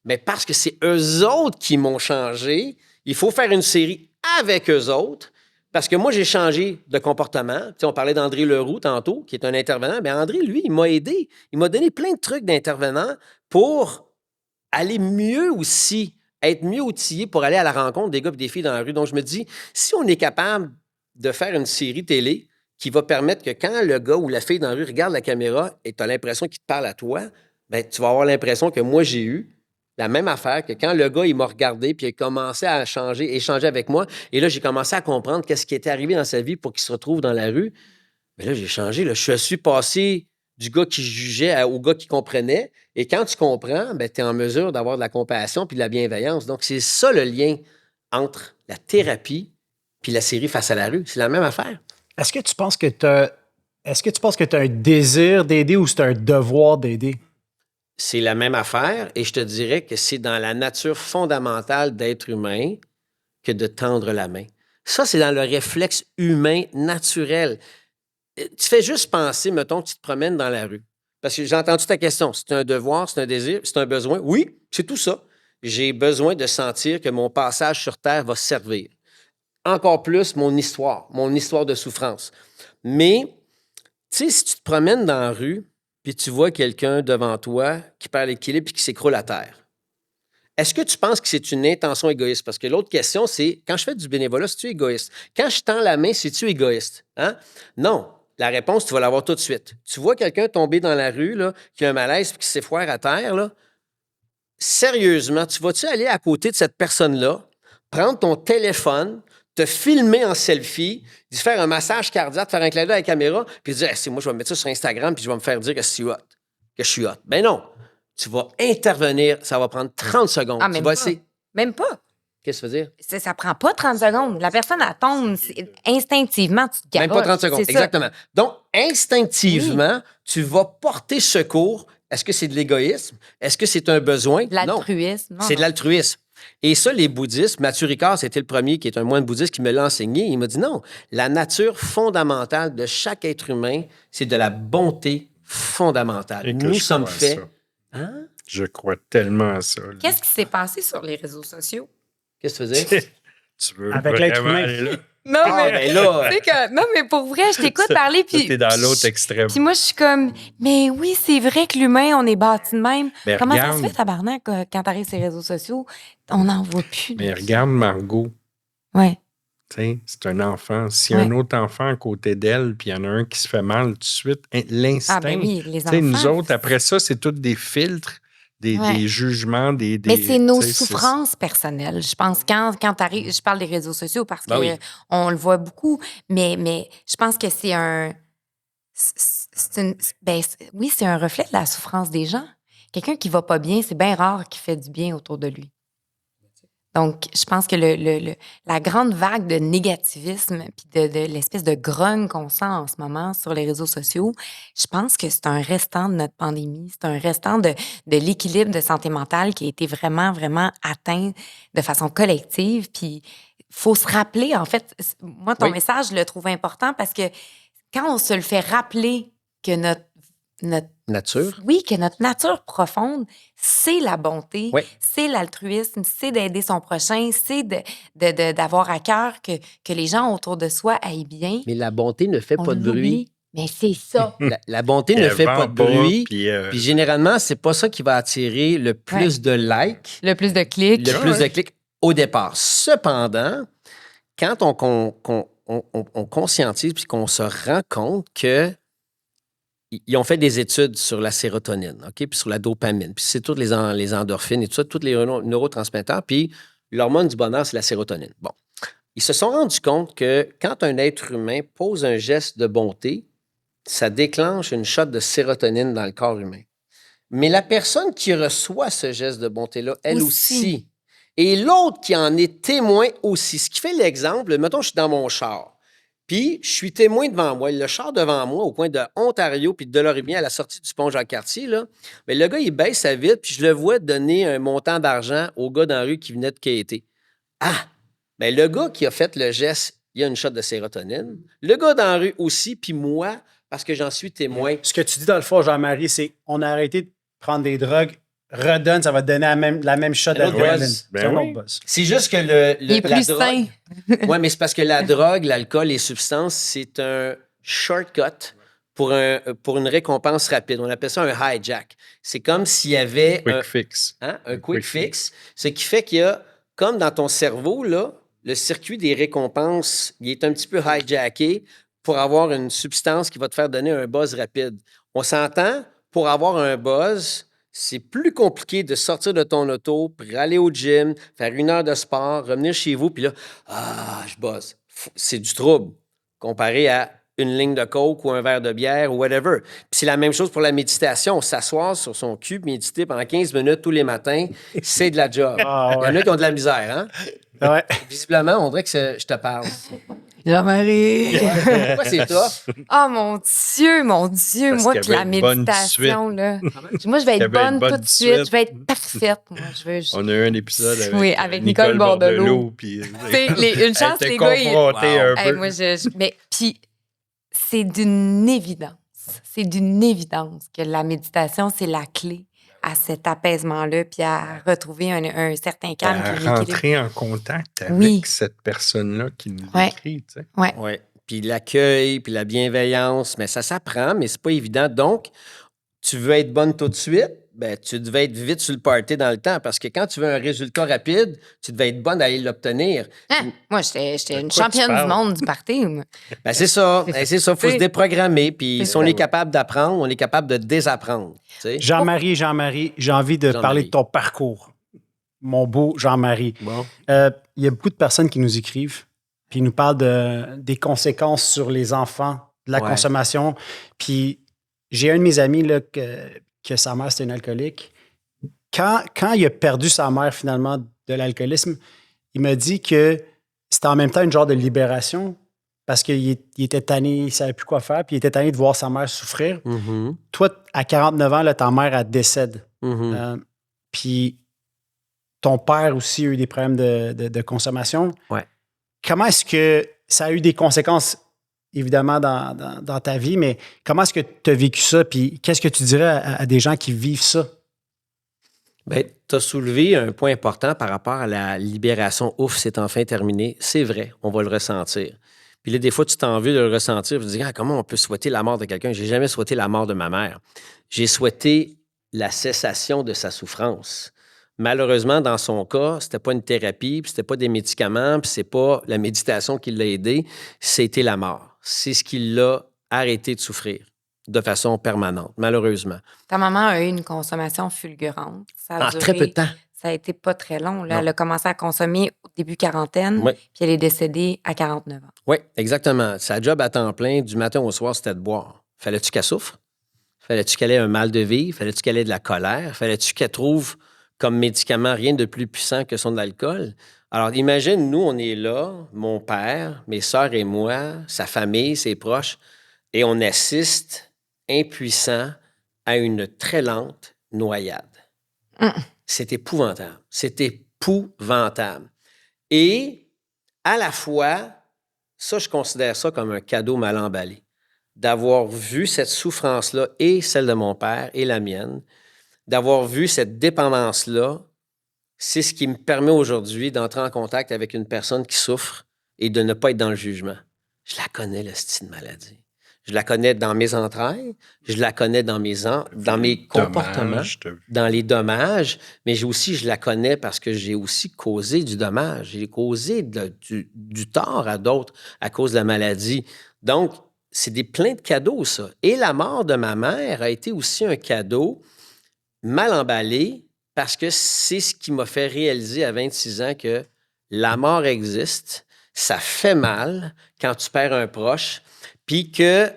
mais parce que c'est eux autres qui m'ont changé, il faut faire une série avec eux autres. Parce que moi, j'ai changé de comportement. Tu sais, on parlait d'André Leroux tantôt, qui est un intervenant. Bien, André, lui, il m'a aidé. Il m'a donné plein de trucs d'intervenant pour aller mieux aussi, être mieux outillé pour aller à la rencontre des gars et des filles dans la rue. Donc, je me dis, si on est capable de faire une série télé qui va permettre que quand le gars ou la fille dans la rue regarde la caméra et tu as l'impression qu'il te parle à toi, bien, tu vas avoir l'impression que moi, j'ai eu la même affaire que quand le gars, il m'a regardé puis il a commencé à échanger avec moi. Et là, j'ai commencé à comprendre qu'est-ce qui était arrivé dans sa vie pour qu'il se retrouve dans la rue. Mais là, j'ai changé. Là. Je suis passé du gars qui jugeait au gars qui comprenait. Et quand tu comprends, ben, tu es en mesure d'avoir de la compassion puis de la bienveillance. Donc, c'est ça le lien entre la thérapie puis la série Face à la rue. C'est la même affaire. Est-ce que tu penses que tu as un désir d'aider ou c'est un devoir d'aider? C'est la même affaire et je te dirais que c'est dans la nature fondamentale d'être humain que de tendre la main. Ça, c'est dans le réflexe humain naturel. Tu fais juste penser, mettons, que tu te promènes dans la rue. Parce que j'ai entendu ta question. C'est un devoir, c'est un désir, c'est un besoin. Oui, c'est tout ça. J'ai besoin de sentir que mon passage sur Terre va servir. Encore plus mon histoire de souffrance. Mais, tu sais, si tu te promènes dans la rue, puis tu vois quelqu'un devant toi qui perd l'équilibre et qui s'écroule à terre. Est-ce que tu penses que c'est une intention égoïste? Parce que l'autre question, c'est, quand je fais du bénévolat, c'est-tu égoïste? Quand je tends la main, c'est-tu égoïste? Hein? Non. La réponse, tu vas l'avoir tout de suite. Tu vois quelqu'un tomber dans la rue, là, qui a un malaise et qui s'effoire à terre, là, sérieusement, tu vas-tu aller à côté de cette personne-là, prendre ton téléphone, te filmer en selfie, lui faire un massage cardiaque, faire un clin d'œil à la caméra, puis dire c'est moi, je vais mettre ça sur Instagram, puis je vais me faire dire que je suis hot. Ben non. Tu vas intervenir, ça va prendre 30 secondes. Ah, même pas. Même pas. Qu'est-ce que ça veut dire? Ça prend pas 30 secondes. La personne, elle tombe, instinctivement, tu te garoches. Même pas 30 secondes, exactement. Donc, instinctivement, tu vas porter secours. Est-ce que c'est de l'égoïsme? Est-ce que c'est un besoin? De l'altruisme. Non, c'est de l'altruisme. Et ça, les bouddhistes, Mathieu Ricard, c'était le premier qui est un moine bouddhiste qui me l'a enseigné. Il m'a dit non, la nature fondamentale de chaque être humain, c'est de la bonté fondamentale. Et nous sommes faits. Hein? Je crois tellement à ça. Là. Qu'est-ce qui s'est passé sur les réseaux sociaux? Qu'est-ce que tu veux dire? Tu veux avec l'être humain. Non, mais là, non, mais pour vrai, je t'écoute parler, puis... T'es dans l'autre extrême. Puis moi, je suis comme, mais oui, c'est vrai que l'humain, on est bâti de même. Mais comment regarde, ça se fait, tabarnak, quand t'arrives sur les réseaux sociaux, on n'en voit plus. Mais regarde Margot. Ouais. Tu sais, c'est un enfant. S'il y a un autre enfant à côté d'elle, puis il y en a un qui se fait mal tout de suite, l'instinct. Ah, ben oui, les Tu sais, enfants. nous autres, après ça, c'est tous des filtres, des jugements, des. Mais c'est nos tu sais, souffrances personnelles. Je pense, quand t'arrives, je parle des réseaux sociaux parce Ben oui. on le voit beaucoup, mais je pense que c'est un. Oui, c'est un reflet de la souffrance des gens. Quelqu'un qui va pas bien, c'est bien rare qu'il fait du bien autour de lui. Donc, je pense que la grande vague de négativisme puis de l'espèce de grogne qu'on sent en ce moment sur les réseaux sociaux, je pense que c'est un restant de notre pandémie. C'est un restant de l'équilibre de santé mentale qui a été vraiment, vraiment atteint de façon collective. Puis, il faut se rappeler, en fait, moi, ton message, je le trouve important parce que quand on se le fait rappeler que notre Nature. Oui, que notre nature profonde, c'est la bonté, Oui. c'est l'altruisme, c'est d'aider son prochain, c'est d'avoir à cœur que les gens autour de soi aillent bien. Mais la bonté ne fait On pas de bruit. l'oublie. Mais c'est ça. La bonté Puis ne elle fait vend pas de bruit. Puis Généralement, c'est pas ça qui va attirer le plus de likes, Le plus de clics. le plus de clics au départ. Cependant, quand on conscientise puis qu'on se rend compte que ils ont fait des études sur la sérotonine, OK, puis sur la dopamine, puis c'est toutes les endorphines et tout ça, tous les neurotransmetteurs, puis l'hormone du bonheur, c'est la sérotonine. Bon. Ils se sont rendus compte que quand un être humain pose un geste de bonté, ça déclenche une shot de sérotonine dans le corps humain. Mais la personne qui reçoit ce geste de bonté-là, elle aussi. Et l'autre qui en est témoin aussi. Ce qui fait l'exemple, mettons, je suis dans mon char, puis je suis témoin devant moi. Le char devant moi, au coin de Ontario puis de Delorimier, à la sortie du pont Jacques-Cartier, là, mais le gars, il baisse sa vitre, puis je le vois donner un montant d'argent au gars dans la rue qui venait de quêter. Ah! Bien, le gars qui a fait le geste, il a une shot de sérotonine. Le gars dans la rue aussi, puis moi, parce que j'en suis témoin. Ce que tu dis dans le fond, Jean-Marie, c'est on a arrêté de prendre des drogues, redonne, ça va te donner la même shot Un autre d'adrénaline. buzz. C'est un Ben autre buzz. C'est juste que Il est plus sain. Oui, mais c'est parce que la drogue, l'alcool, les substances, c'est un shortcut pour une récompense rapide. On appelle ça un hijack. C'est comme s'il y avait quick fix. un quick fix, ce qui fait qu'il y a, comme dans ton cerveau, là, le circuit des récompenses, il est un petit peu hijacké pour avoir une substance qui va te faire donner un buzz rapide. On s'entend, pour avoir un buzz, c'est plus compliqué de sortir de ton auto, pour aller au gym, faire 1 heure de sport, revenir chez vous, puis là, je buzz. C'est du trouble comparé à une ligne de coke ou un verre de bière ou whatever. Puis c'est la même chose pour la méditation. S'asseoir sur son cul, méditer pendant 15 minutes tous les matins, c'est de la job. Ah, Il y en a qui ont de la misère, hein? Ouais. Visiblement, on dirait que je te parle. Jean-Marie. Pourquoi c'est tough? Oh mon Dieu, Parce moi, qu'elle puis la va être bonne méditation, là. Moi, je vais être Elle va être bonne bonne tout tout de de suite. suite. Je vais être parfaite. Moi, je veux. On a eu un épisode avec, Oui, avec Nicole Bordelot. Puis, Une chance, elle était les gars, ils- confrontée un Hey, peu. moi, mais puis, c'est d'une évidence. C'est d'une évidence que la méditation, c'est la clé à cet apaisement-là, puis à retrouver un certain calme. À puis un équilibre. rentrer en contact avec Oui. cette personne-là qui nous Ouais. écrit. Tu sais. Ouais. Oui. Puis l'accueil, puis la bienveillance, mais ça s'apprend, mais c'est pas évident. Donc, tu veux être bonne tout de suite, ben tu devais être vite sur le party dans le temps, parce que quand tu veux un résultat rapide, tu devais être bonne à aller l'obtenir. Hein? Moi, j'étais une quoi tu championne du parles? monde du party. Moi. Ben c'est ça. Ben, c'est ça. Il faut C'est- se déprogrammer. Puis c'est si on ça. est capable d'apprendre, on est capable de désapprendre. Tu sais? Jean-Marie, j'ai envie de Jean-Marie. parler de ton parcours. Mon beau Jean-Marie. Bon. Il y a beaucoup de personnes qui nous écrivent, puis ils nous parlent des conséquences sur les enfants, de la Ouais. consommation. Puis j'ai un de mes amis là, que sa mère, c'était une alcoolique. Quand il a perdu sa mère, finalement, de l'alcoolisme, il m'a dit que c'était en même temps une genre de libération parce qu'il était tanné, il ne savait plus quoi faire, puis il était tanné de voir sa mère souffrir. Mhm. Toi, à 49 ans, là, ta mère, elle décède. Mhm. Puis ton père aussi a eu des problèmes de consommation. Ouais. Comment est-ce que ça a eu des conséquences, évidemment, dans ta vie, mais comment est-ce que tu as vécu ça? Puis qu'est-ce que tu dirais à des gens qui vivent ça? Bien, tu as soulevé un point important par rapport à la libération. Ouf, c'est enfin terminé. C'est vrai, on va le ressentir. Puis là, des fois, tu t'en veux de le ressentir. Tu te dis, comment on peut souhaiter la mort de quelqu'un? J'ai jamais souhaité la mort de ma mère. J'ai souhaité la cessation de sa souffrance. Malheureusement, dans son cas, c'était pas une thérapie, puis c'était pas des médicaments, puis c'est pas la méditation qui l'a aidé, c'était la mort. C'est ce qui l'a arrêté de souffrir de façon permanente, malheureusement. Ta maman a eu une consommation fulgurante. Ça a duré- Très peu de temps. Ça a été pas très long. Là. Non. Elle a commencé à consommer au début quarantaine, Oui. puis elle est décédée à 49 ans. Oui, exactement. Sa job à temps plein, du matin au soir, c'était de boire. Fallait-tu qu'elle souffre? Fallait-tu qu'elle ait un mal de vivre? Fallait-tu qu'elle ait de la colère? Fallait-tu qu'elle trouve comme médicament rien de plus puissant que son alcool? Alors, imagine, nous, on est là, mon père, mes sœurs et moi, sa famille, ses proches, et on assiste, impuissant, à une très lente noyade. C'est épouvantable. C'est épouvantable. Et à la fois, ça, je considère ça comme un cadeau mal emballé. d'avoir vu cette souffrance-là, et celle de mon père et la mienne, d'avoir vu cette dépendance-là, c'est ce qui me permet aujourd'hui d'entrer en contact avec une personne qui souffre et de ne pas être dans le jugement. Je la connais, la style de maladie. Je la connais dans mes entrailles, je la connais dans mes comportements, dans les dommages, mais je la connais parce que j'ai aussi causé du dommage. J'ai causé du tort à d'autres à cause de la maladie. Donc, c'est plein de cadeaux, ça. Et la mort de ma mère a été aussi un cadeau mal emballé parce que c'est ce qui m'a fait réaliser à 26 ans que la mort existe, ça fait mal quand tu perds un proche, puis que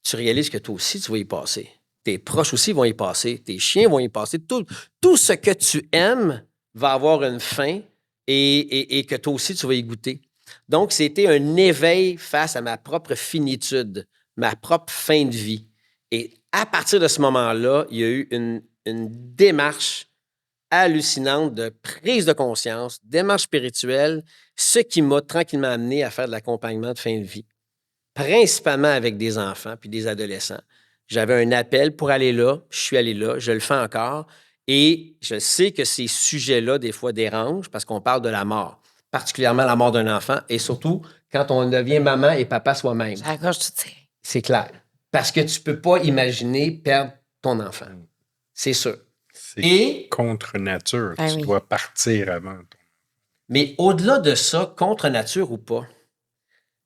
tu réalises que toi aussi, tu vas y passer. Tes proches aussi vont y passer, tes chiens vont y passer. Tout ce que tu aimes va avoir une fin et que toi aussi, tu vas y goûter. Donc, c'était un éveil face à ma propre finitude, ma propre fin de vie. Et à partir de ce moment-là, il y a eu une démarche hallucinante de prise de conscience, démarche spirituelle, ce qui m'a tranquillement amené à faire de l'accompagnement de fin de vie, principalement avec des enfants puis des adolescents. J'avais un appel pour aller là, je suis allé là, je le fais encore, et je sais que ces sujets-là, des fois, dérangent parce qu'on parle de la mort, particulièrement la mort d'un enfant, et surtout quand on devient maman et papa soi-même. J'ai la gorge toute serrée. C'est clair. Parce que tu ne peux pas imaginer perdre ton enfant. C'est sûr. C'est contre nature. Ah tu oui. dois partir avant. Mais au-delà de ça, contre nature ou pas,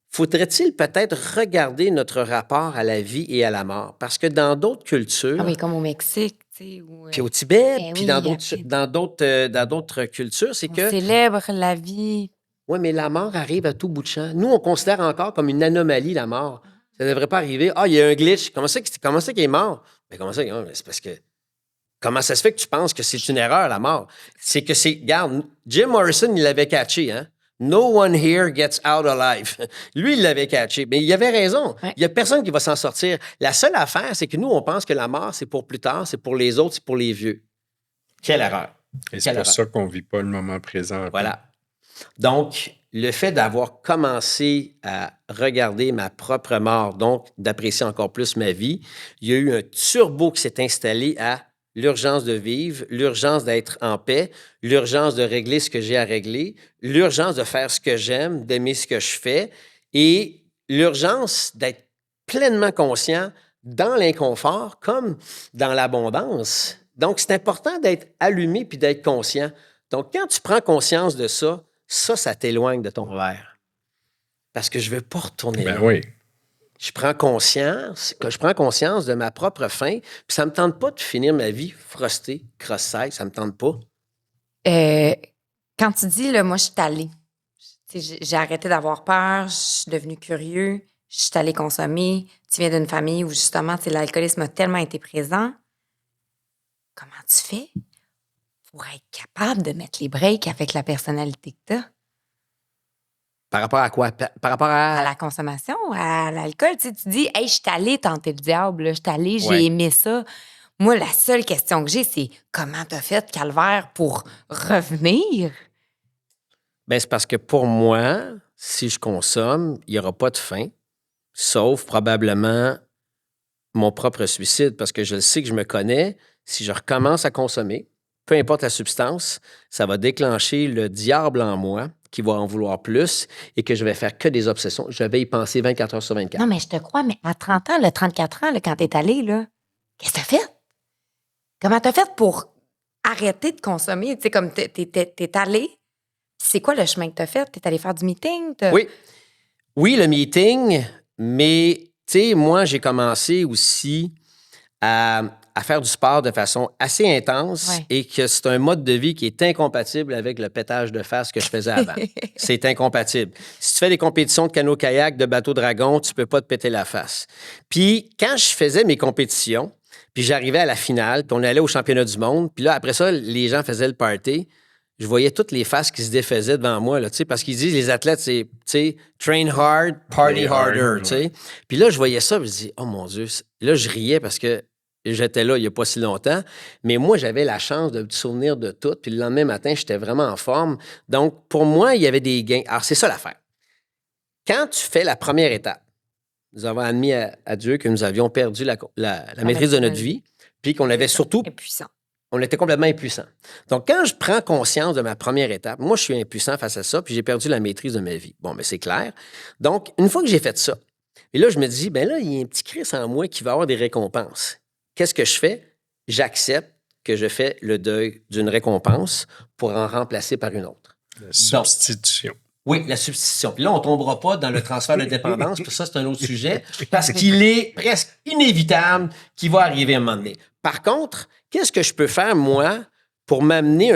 faudrait-il peut-être regarder notre rapport à la vie et à la mort? Parce que dans d'autres cultures, Ah oui, comme au Mexique, tu sais. puis au Tibet, Ben puis oui, dans d'autres cultures, c'est on que... célèbre la vie. Oui, mais la mort arrive à tout bout de champ. Nous, on considère encore comme une anomalie, la mort. Ça ne devrait pas arriver. Ah, il y a un glitch. Comment ça qu'il est mort? Mais comment ça? C'est parce que... Comment ça se fait que tu penses que c'est une erreur, la mort? C'est que c'est... Regarde, Jim Morrison, il l'avait catché, hein? No one here gets out alive. Lui, il l'avait catché. Mais il avait raison. Ouais. Il n'y a personne qui va s'en sortir. La seule affaire, c'est que nous, on pense que la mort, c'est pour plus tard, c'est pour les autres, c'est pour les vieux. Quelle erreur. Et c'est pour ça qu'on ne vit pas le moment présent. Voilà. Donc, le fait d'avoir commencé à regarder ma propre mort, donc d'apprécier encore plus ma vie, il y a eu un turbo qui s'est installé à l'urgence de vivre, l'urgence d'être en paix, l'urgence de régler ce que j'ai à régler, l'urgence de faire ce que j'aime, d'aimer ce que je fais et l'urgence d'être pleinement conscient dans l'inconfort comme dans l'abondance. Donc, c'est important d'être allumé puis d'être conscient. Donc, quand tu prends conscience de ça, ça t'éloigne de ton verre. Parce que je ne veux pas retourner là. Ben oui. Je prends conscience de ma propre fin, puis ça ne me tente pas de finir ma vie frostée, cross-side, ça ne me tente pas. Quand tu dis, là, moi, je suis allée. J'ai arrêté d'avoir peur, je suis devenue curieux, je suis allée consommer. Tu viens d'une famille où, justement, l'alcoolisme a tellement été présent. Comment tu fais pour être capable de mettre les breaks avec la personnalité que tu as? Par rapport à quoi? Par rapport À à... la consommation, à l'alcool. Tu dis, hey, je suis allée tenter le diable, je suis allée, j'ai Ouais. aimé ça. Moi, la seule question que j'ai, c'est comment t'as fait, Calvaire, pour revenir? Ben, c'est parce que pour moi, si je consomme, il n'y aura pas de fin, sauf probablement mon propre suicide, parce que je sais que je me connais. Si je recommence à consommer, peu importe la substance, ça va déclencher le diable en moi qui va en vouloir plus et que je vais faire que des obsessions. Je vais y penser 24 heures sur 24. Non, mais je te crois, mais à 30 ans, 34 ans, là, quand t'es allé, là, qu'est-ce que t'as fait? Comment t'as fait pour arrêter de consommer? Tu sais, comme t'es allé, c'est quoi le chemin que t'as fait? T'es allé faire du meeting? Oui, le meeting, mais tu sais, moi, j'ai commencé aussi à faire du sport de façon assez intense Ouais. et que c'est un mode de vie qui est incompatible avec le pétage de face que je faisais avant. C'est incompatible. Si tu fais des compétitions de canot-kayak, de bateau-dragon, tu peux pas te péter la face. Puis quand je faisais mes compétitions, puis j'arrivais à la finale, puis on allait au championnat du monde, puis là, après ça, les gens faisaient le party. Je voyais toutes les faces qui se défaisaient devant moi, là, parce qu'ils disent, les athlètes, c'est, tu sais, train hard, party harder, tu sais. Puis là, je voyais ça, puis je dis, oh mon Dieu. Là, je riais parce que j'étais là il n'y a pas si longtemps, mais moi, j'avais la chance de me souvenir de tout, puis le lendemain matin, j'étais vraiment en forme. Donc, pour moi, il y avait des gains. Alors, c'est ça l'affaire. Quand tu fais la première étape, nous avons admis à Dieu que nous avions perdu la maîtrise de notre vie, puis qu'on avait surtout... Impuissant. On était complètement impuissant. Donc, quand je prends conscience de ma première étape, moi, je suis impuissant face à ça, puis j'ai perdu la maîtrise de ma vie. Bon, mais c'est clair. Donc, une fois que j'ai fait ça, et là, je me dis, ben là, il y a un petit Christ en moi qui va avoir des récompenses. Qu'est-ce que je fais? J'accepte que je fais le deuil d'une récompense pour en remplacer par une autre. La substitution. Oui, la substitution. Puis là, on ne tombera pas dans le transfert de dépendance, puis ça, c'est un autre sujet, parce qu'il est presque inévitable qu'il va arriver à un moment donné. Par contre, qu'est-ce que je peux faire, moi, pour m'amener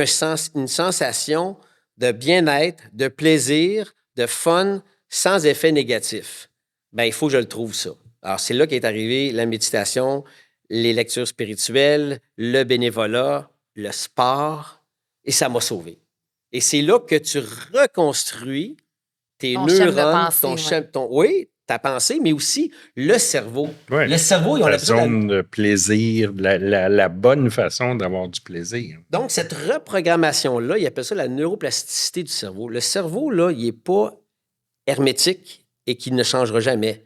une sensation de bien-être, de plaisir, de fun, sans effet négatif? Bien, il faut que je le trouve, ça. Alors, c'est là qu'est arrivé la méditation, les lectures spirituelles, le bénévolat, le sport, et ça m'a sauvé. Et c'est là que tu reconstruis tes Ton neurones, schème de pensée, oui, ta pensée, mais aussi le cerveau. Ouais. Le cerveau, ils ont La l'habitude zone de plaisir, la bonne façon d'avoir du plaisir. Donc, cette reprogrammation-là, ils appellent ça la neuroplasticité du cerveau. Le cerveau, là, il n'est pas hermétique et qu'il ne changera jamais.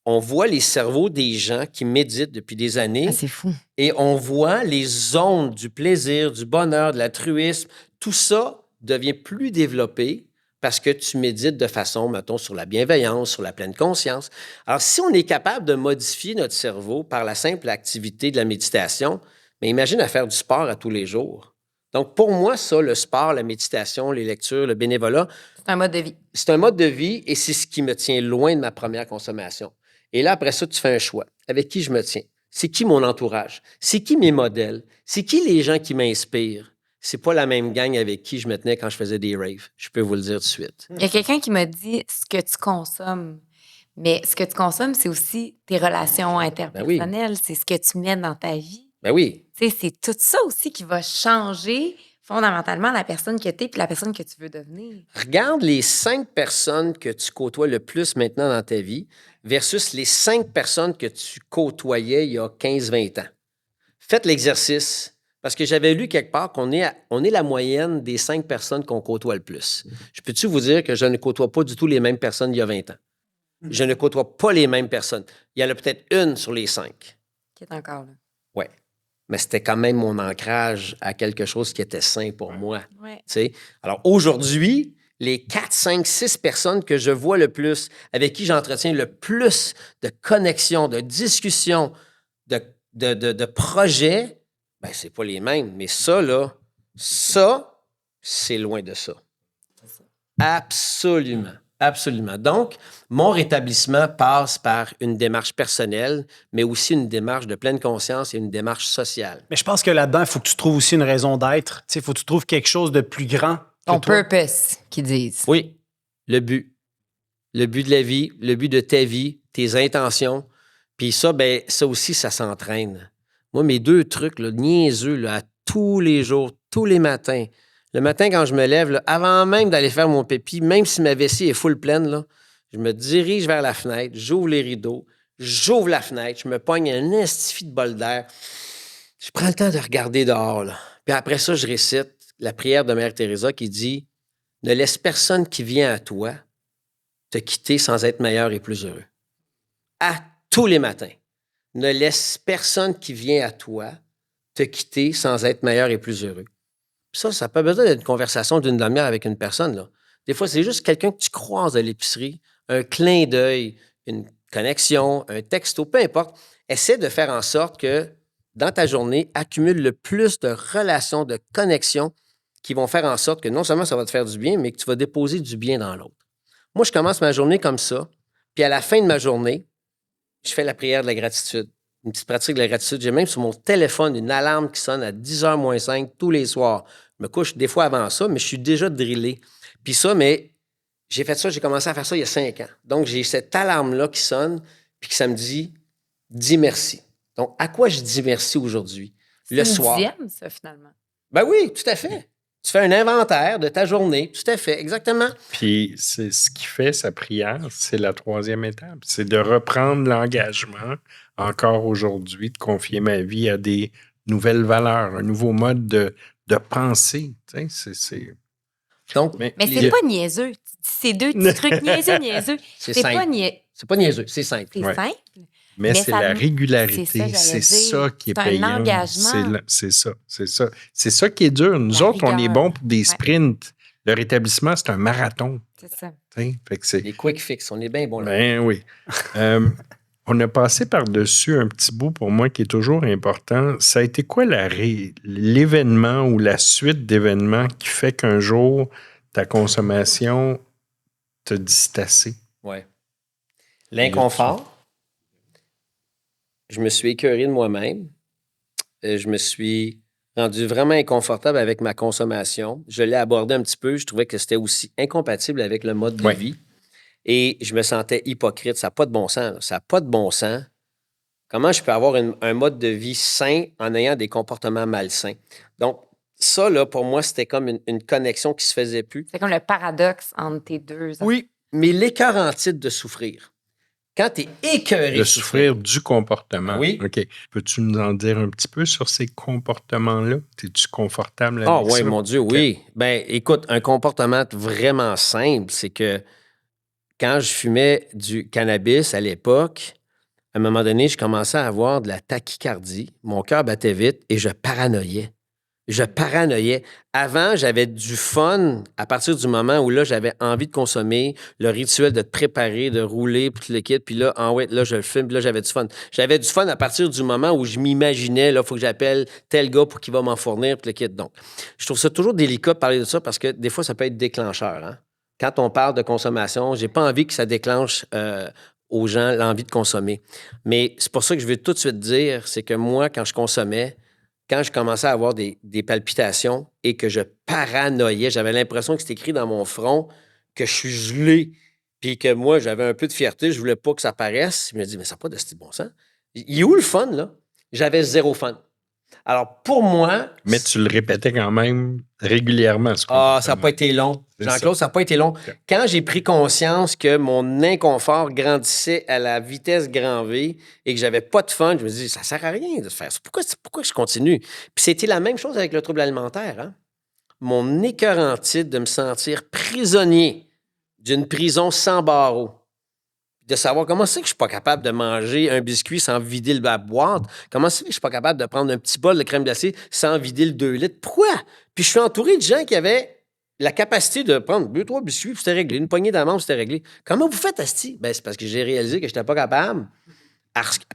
On voit les cerveaux des gens qui méditent depuis des années. Ah, c'est fou. Et on voit les zones du plaisir, du bonheur, de l'altruisme. Tout ça devient plus développé parce que tu médites de façon, mettons, sur la bienveillance, sur la pleine conscience. Alors, si on est capable de modifier notre cerveau par la simple activité de la méditation, mais imagine à faire du sport à tous les jours. Donc, pour moi, ça, le sport, la méditation, les lectures, le bénévolat, C'est un mode de vie. c'est un mode de vie et c'est ce qui me tient loin de ma première consommation. Et là, après ça, tu fais un choix. Avec qui je me tiens? C'est qui mon entourage? C'est qui mes modèles? C'est qui les gens qui m'inspirent? C'est pas la même gang avec qui je me tenais quand je faisais des raves. Je peux vous le dire tout de suite. Il y a quelqu'un qui m'a dit ce que tu consommes. Mais ce que tu consommes, c'est aussi tes relations interpersonnelles. C'est ce que tu mets dans ta vie. Ben oui. Tu sais, c'est tout ça aussi qui va changer fondamentalement la personne que tu es et la personne que tu veux devenir. Regarde les 5 personnes que tu côtoies le plus maintenant dans ta vie versus les 5 personnes que tu côtoyais il y a 15-20 ans. Faites l'exercice. Parce que j'avais lu quelque part qu'on est la moyenne des 5 personnes qu'on côtoie le plus. Je peux-tu vous dire que je ne côtoie pas du tout les mêmes personnes il y a 20 ans? Je ne côtoie pas les mêmes personnes. Il y en a peut-être une sur les 5. Qui est encore là. Oui. Mais c'était quand même mon ancrage à quelque chose qui était sain pour moi. Ouais. Tu sais? Alors aujourd'hui, les 4, 5, 6 personnes que je vois le plus, avec qui j'entretiens le plus de connexions, de discussions, de projets, ben, c'est pas les mêmes. Mais ça, là, ça, c'est loin de ça. Absolument. Absolument. Donc, mon rétablissement passe par une démarche personnelle, mais aussi une démarche de pleine conscience et une démarche sociale. Mais je pense que là-dedans, il faut que tu trouves aussi une raison d'être. Il faut que tu trouves quelque chose de plus grand. Ton purpose, qu'ils disent. Oui, le but. Le but de la vie, le but de ta vie, tes intentions. Puis ça, ben, ça aussi, ça s'entraîne. Moi, mes 2 trucs là, niaiseux là, à tous les jours, tous les matins. Le matin, quand je me lève, là, avant même d'aller faire mon pipi, même si ma vessie est full pleine, là, je me dirige vers la fenêtre, j'ouvre les rideaux, j'ouvre la fenêtre, je me pogne un estifi de bol d'air. Je prends le temps de regarder dehors. Là. Puis après ça, je récite la prière de Mère Teresa qui dit « Ne laisse personne qui vient à toi te quitter sans être meilleur et plus heureux. » À tous les matins. Ne laisse personne qui vient à toi te quitter sans être meilleur et plus heureux. Ça n'a pas besoin d'être une conversation d'une demi-heure avec une personne. Là. Des fois, c'est juste quelqu'un que tu croises à l'épicerie, un clin d'œil, une connexion, un texto, peu importe. Essaie de faire en sorte que, dans ta journée, accumule le plus de relations, de connexions qui vont faire en sorte que non seulement ça va te faire du bien, mais que tu vas déposer du bien dans l'autre. Moi, je commence ma journée comme ça, puis à la fin de ma journée, je fais la prière de la gratitude. Une petite pratique de la gratitude. J'ai même sur mon téléphone une alarme qui sonne à 10h moins 5 tous les soirs. Je me couche des fois avant ça, mais je suis déjà drillé. Puis ça, mais j'ai fait ça, j'ai commencé à faire ça il y a 5 ans. Donc, j'ai cette alarme-là qui sonne, puis que ça me dit « Dis merci ». Donc, à quoi je dis merci aujourd'hui? Le soir. C'est une dixième, ça, finalement. Ben oui, tout à fait. Tu fais un inventaire de ta journée. Tout à fait, exactement. Puis, c'est ce qui fait sa prière, c'est la 3e étape. C'est de reprendre l'engagement, encore aujourd'hui, de confier ma vie à des nouvelles valeurs, un nouveau mode de pensée. Tu sais, c'est... Donc, Mais c'est pas niaiseux. Ces 2 petits trucs niaiseux. C'est C'est simple. pas niaiseux. C'est pas niaiseux, c'est simple. C'est Ouais. simple. Mais c'est ça la nous- régularité. c'est ça, j'allais C'est dire. ça qui est C'est un payant. engagement. C'est ça. C'est ça qui est dur. Nous La autres, on est rigueur. bons pour des Ouais. sprints. Le rétablissement, c'est un marathon. C'est ça. Fait que c'est... Les quick fix, on est bien bons là. Ben oui. On a passé par-dessus un petit bout pour moi qui est toujours important. Ça a été quoi l'événement ou la suite d'événements qui fait qu'un jour, ta consommation te dit c'est assez? Ouais. L'inconfort. Je me suis écœuré de moi-même. Je me suis rendu vraiment inconfortable avec ma consommation. Je l'ai abordé un petit peu. Je trouvais que c'était aussi incompatible avec le mode de Ouais. vie. Et je me sentais hypocrite. Ça n'a pas de bon sens. Là. Ça n'a pas de bon sens. Comment je peux avoir un mode de vie sain en ayant des comportements malsains? Donc, ça, là, pour moi, c'était comme une connexion qui se faisait plus. C'est comme le paradoxe entre tes deux. Oui, mais l'écœur en titre de souffrir. Quand tu es écœuré De souffrir du comportement. Oui. OK. Peux-tu nous en dire un petit peu sur ces comportements-là? Es-tu confortable avec Ah ça? oui, mon Dieu, oui. Ben, écoute, un comportement vraiment simple, c'est que quand je fumais du cannabis à l'époque, à un moment donné, je commençais à avoir de la tachycardie. Mon cœur battait vite et je paranoïais. Je paranoïais. Avant, j'avais du fun à partir du moment où là, j'avais envie de consommer le rituel de te préparer, de rouler, puis tout le kit. Puis là, là, je le fume, puis là, j'avais du fun. J'avais du fun à partir du moment où je m'imaginais, là, il faut que j'appelle tel gars pour qu'il va m'en fournir, puis le kit. Donc, je trouve ça toujours délicat de parler de ça parce que des fois, ça peut être déclencheur. Hein? Quand on parle de consommation, j'ai pas envie que ça déclenche aux gens l'envie de consommer. Mais c'est pour ça que je veux tout de suite dire, c'est que moi, quand je consommais, quand je commençais à avoir des palpitations et que je paranoïais, j'avais l'impression que c'était écrit dans mon front que je suis gelé, puis que moi, j'avais un peu de fierté, je voulais pas que ça paraisse. Je me dis, mais ça n'a pas de style bon sens. Il est où le fun, là? J'avais zéro fun. Alors, pour moi... Mais tu le répétais quand même régulièrement. Ça n'a pas été long. C'est Jean-Claude, ça n'a pas été long. OK. Quand j'ai pris conscience que mon inconfort grandissait à la vitesse grand V et que j'avais pas de fun, je me dis, ça sert à rien de faire ça. Pourquoi je continue? Puis c'était la même chose avec le trouble alimentaire. Hein? Mon écœur en titre de me sentir prisonnier d'une prison sans barreaux. De savoir comment c'est que je suis pas capable de manger un biscuit sans vider la boîte. Comment c'est que je suis pas capable de prendre un petit bol de crème glacée sans vider le 2 litres. Pourquoi? Puis je suis entouré de gens qui avaient la capacité de prendre 2-3 biscuits, puis c'était réglé. Une poignée d'amandes, c'était réglé. Comment vous faites, asti? Ben, c'est parce que j'ai réalisé que je n'étais pas capable.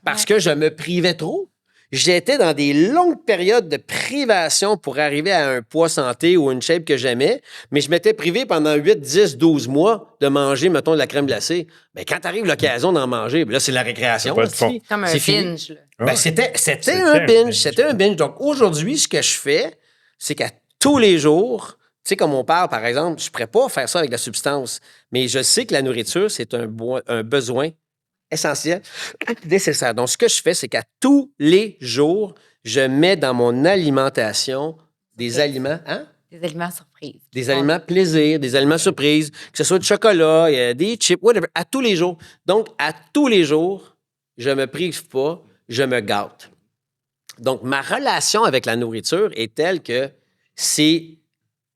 Parce que je me privais trop. J'étais dans des longues périodes de privation pour arriver à un poids santé ou une shape que j'aimais, mais je m'étais privé pendant 8, 10, 12 mois de manger, mettons, de la crème glacée. Ben, quand arrive l'occasion d'en manger, ben là, c'est la récréation. Ça n'a pas de fond. asti. Comme un C'est fini. binge. Là. Ben, Ouais. c'était C'était un un binge. binge. C'était un binge. Donc, aujourd'hui, ce que je fais, c'est qu'à tous les jours, tu sais, comme on parle, par exemple, je ne pourrais pas faire ça avec la substance, mais je sais que la nourriture, c'est un besoin essentiel, nécessaire. Donc, ce que je fais, c'est qu'à tous les jours, je mets dans mon alimentation des aliments, hein? Des aliments surprises. Des aliments plaisir, des aliments surprises, que ce soit du chocolat, des chips, whatever, à tous les jours. Donc, à tous les jours, je me prive pas, je me gâte. Donc, ma relation avec la nourriture est telle que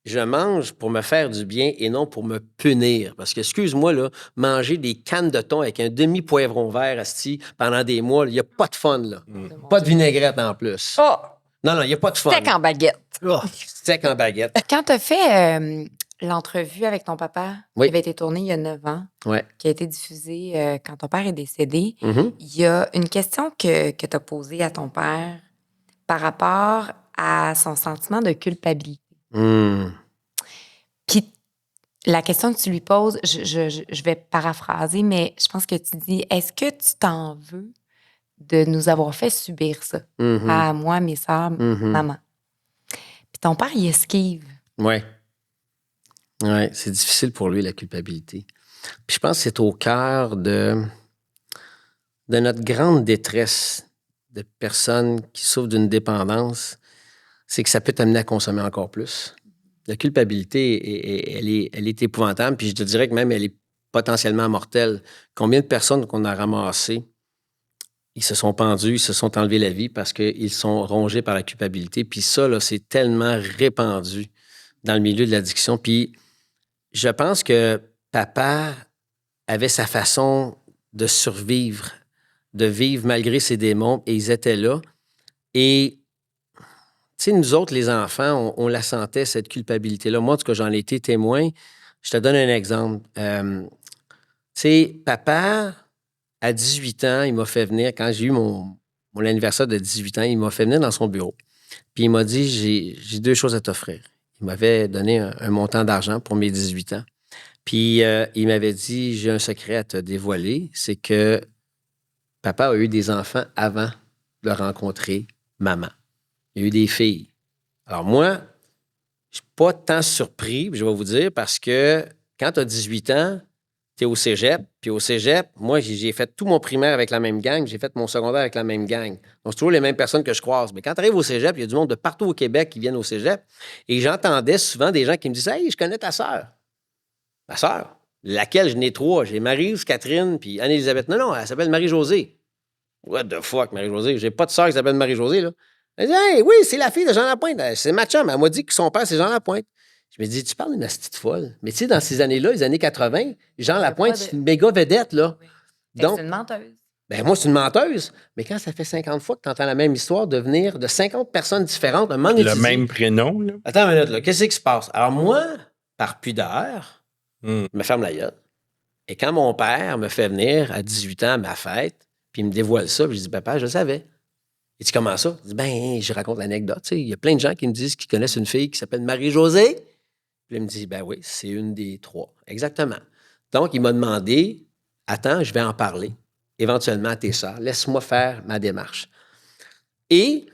je mange pour me faire du bien et non pour me punir. Parce que, excuse-moi, là, manger des cannes de thon avec un demi-poivron vert, asti, pendant des mois, il n'y a pas de fun, là. Pas de vinaigrette en plus. Oh! Non, il n'y a pas de fun. Steak en baguette. Steak en baguette. Quand tu as fait l'entrevue avec ton papa, Oui. qui avait été tournée il y a 9 ans, Ouais. qui a été diffusée quand ton père est décédé, Mhm. il y a une question que tu as posée à ton père par rapport à son sentiment de culpabilité. Hmm. Puis la question que tu lui poses, je vais paraphraser, mais je pense que tu dis, est-ce que tu t'en veux de nous avoir fait subir ça Mhm. à moi, mes sœurs, Mhm. maman? Puis ton père, il esquive. Oui. Oui, c'est difficile pour lui, la culpabilité. Puis je pense que c'est au cœur de notre grande détresse de personnes qui souffrent d'une dépendance, c'est que ça peut t'amener à consommer encore plus. La culpabilité, elle est épouvantable, puis je te dirais que même elle est potentiellement mortelle. Combien de personnes qu'on a ramassées, ils se sont pendus, ils se sont enlevés la vie parce qu'ils sont rongés par la culpabilité. Puis ça, là, c'est tellement répandu dans le milieu de l'addiction. Puis je pense que papa avait sa façon de survivre, de vivre malgré ses démons, et ils étaient là. Et, tu sais, nous autres, les enfants, on la sentait, cette culpabilité-là. Moi, en tout cas, j'en ai été témoin. Je te donne un exemple. Tu sais, papa, à 18 ans, il m'a fait venir, quand j'ai eu mon anniversaire de 18 ans, il m'a fait venir dans son bureau. Puis il m'a dit, j'ai 2 choses à t'offrir. Il m'avait donné un montant d'argent pour mes 18 ans. Puis il m'avait dit, j'ai un secret à te dévoiler, c'est que papa a eu des enfants avant de rencontrer maman. Il y a eu des filles. Alors moi, je suis pas tant surpris, je vais vous dire, parce que quand tu as 18 ans, tu es au cégep, puis au cégep, moi, j'ai fait tout mon primaire avec la même gang, j'ai fait mon secondaire avec la même gang. Donc, c'est toujours les mêmes personnes que je croise. Mais quand tu arrives au cégep, il y a du monde de partout au Québec qui viennent au cégep, et j'entendais souvent des gens qui me disaient « Hey, je connais ta sœur. » Ma sœur, laquelle je n'ai 3. J'ai Marie-Yves, Catherine, puis Anne-Élisabeth. Non, elle s'appelle Marie-Josée. What the fuck, Marie-Josée? J'ai pas de sœur qui s'appelle Marie-Josée, là. Elle dit, hey, oui, c'est la fille de Jean Lapointe. C'est ma chum. Elle m'a dit que son père, c'est Jean Lapointe. Je me dis, tu parles d'une petite folle. Mais tu sais, dans ces années-là, les années 80, Jean Lapointe, c'est une méga vedette, là. Oui. Donc, c'est une menteuse. Ben moi, c'est une menteuse. Mais quand ça fait 50 fois que tu entends la même histoire de venir de 50 personnes différentes, un moment Le même prénom, là. Attends une minute, là. Qu'est-ce qui se passe? Alors, moi, par pudeur, je me ferme la gueule. Et quand mon père me fait venir à 18 ans à ma fête, puis il me dévoile ça, puis je dis, papa, je le savais. Et tu comment ça? Je dis, ben, je raconte l'anecdote. Tu sais, il y a plein de gens qui me disent qu'ils connaissent une fille qui s'appelle Marie-Josée. Puis il me dit, ben oui, c'est une des 3. Exactement. Donc, il m'a demandé, attends, je vais en parler éventuellement à tes sœurs. Laisse-moi faire ma démarche. Et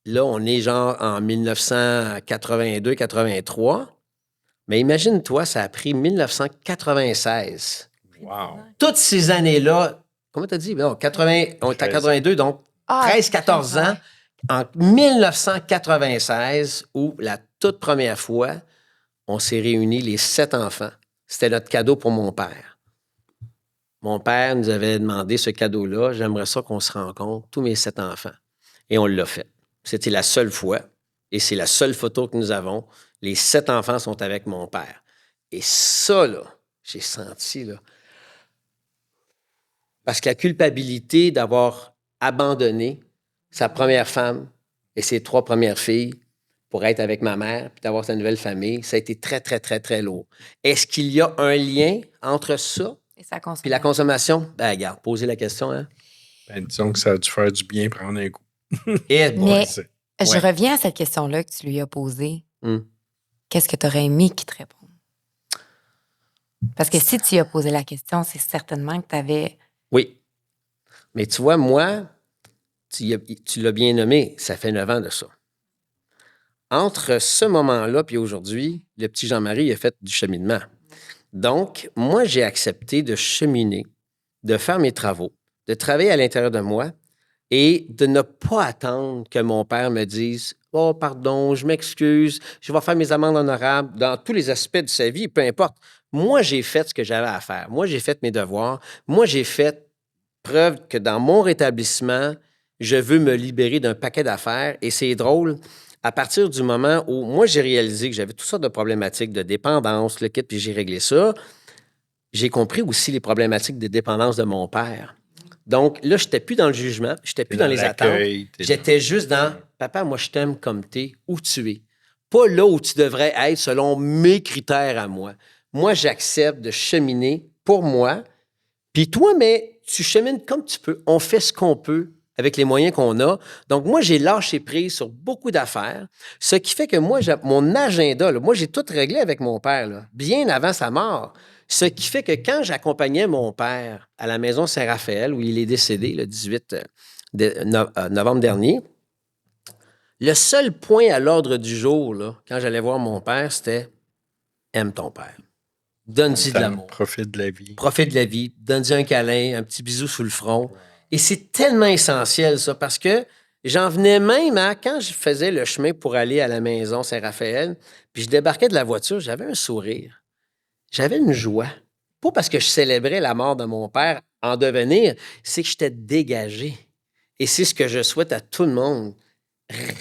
là, on est genre en 1982-83. Mais imagine-toi, ça a pris 1996. Wow. Toutes ces années-là, comment t'as dit? Non, 80, on est à 82, donc 13-14 ans. En 1996, où la toute première fois, on s'est réunis, les 7 enfants. C'était notre cadeau pour mon père. Mon père nous avait demandé ce cadeau-là. J'aimerais ça qu'on se rencontre, tous mes 7 enfants. Et on l'a fait. C'était la seule fois. Et c'est la seule photo que nous avons. Les 7 enfants sont avec mon père. Et ça, là, j'ai senti, là. Parce que la culpabilité d'avoir abandonné sa première femme et ses 3 premières filles pour être avec ma mère puis d'avoir sa nouvelle famille, ça a été très, très, très, très lourd. Est-ce qu'il y a un lien entre ça Et sa et la consommation? Ben, regarde, posez la question, hein? Ben, disons que ça a dû faire du bien prendre un coup. Et Mais c'est- je Ouais. reviens à cette question-là que tu lui as posée. Hum. Qu'est-ce que tu aurais aimé qu'il te réponde? Parce que si tu lui as posé la question, c'est certainement que tu avais... Oui. Mais tu vois, moi, tu l'as bien nommé, ça fait 9 ans de ça. Entre ce moment-là et aujourd'hui, le petit Jean-Marie a fait du cheminement. Donc, moi, j'ai accepté de cheminer, de faire mes travaux, de travailler à l'intérieur de moi et de ne pas attendre que mon père me dise « Oh, pardon, je m'excuse, je vais faire mes amendes honorables dans tous les aspects de sa vie, peu importe. » Moi, j'ai fait ce que j'avais à faire. Moi, j'ai fait mes devoirs. Moi, j'ai fait preuve que dans mon rétablissement, je veux me libérer d'un paquet d'affaires. Et c'est drôle, à partir du moment où moi, j'ai réalisé que j'avais toutes sortes de problématiques de dépendance, le kit, puis j'ai réglé ça, j'ai compris aussi les problématiques de dépendance de mon père. Donc là, je n'étais plus dans le jugement, je n'étais plus dans les attentes. J'étais juste dans « Papa, moi, je t'aime comme t'es, où tu es. » Pas là où tu devrais être selon mes critères à moi. Moi, j'accepte de cheminer pour moi. Puis toi, mais tu chemines comme tu peux. On fait ce qu'on peut avec les moyens qu'on a. Donc, moi, j'ai lâché prise sur beaucoup d'affaires, ce qui fait que moi, mon agenda, là, moi, j'ai tout réglé avec mon père, là, bien avant sa mort. Ce qui fait que quand j'accompagnais mon père à la maison Saint-Raphaël, où il est décédé le 18 novembre dernier, le seul point à l'ordre du jour, là, quand j'allais voir mon père, c'était « Aime ton père. Donne-y de l'amour. Profite de la vie. Profite de la vie. Donne-y un câlin, un petit bisou sous le front. » Et c'est tellement essentiel, ça, parce que j'en venais même à, quand je faisais le chemin pour aller à la maison Saint-Raphaël, puis je débarquais de la voiture, j'avais un sourire. J'avais une joie. Pas parce que je célébrais la mort de mon père en devenir, c'est que j'étais dégagé. Et c'est ce que je souhaite à tout le monde.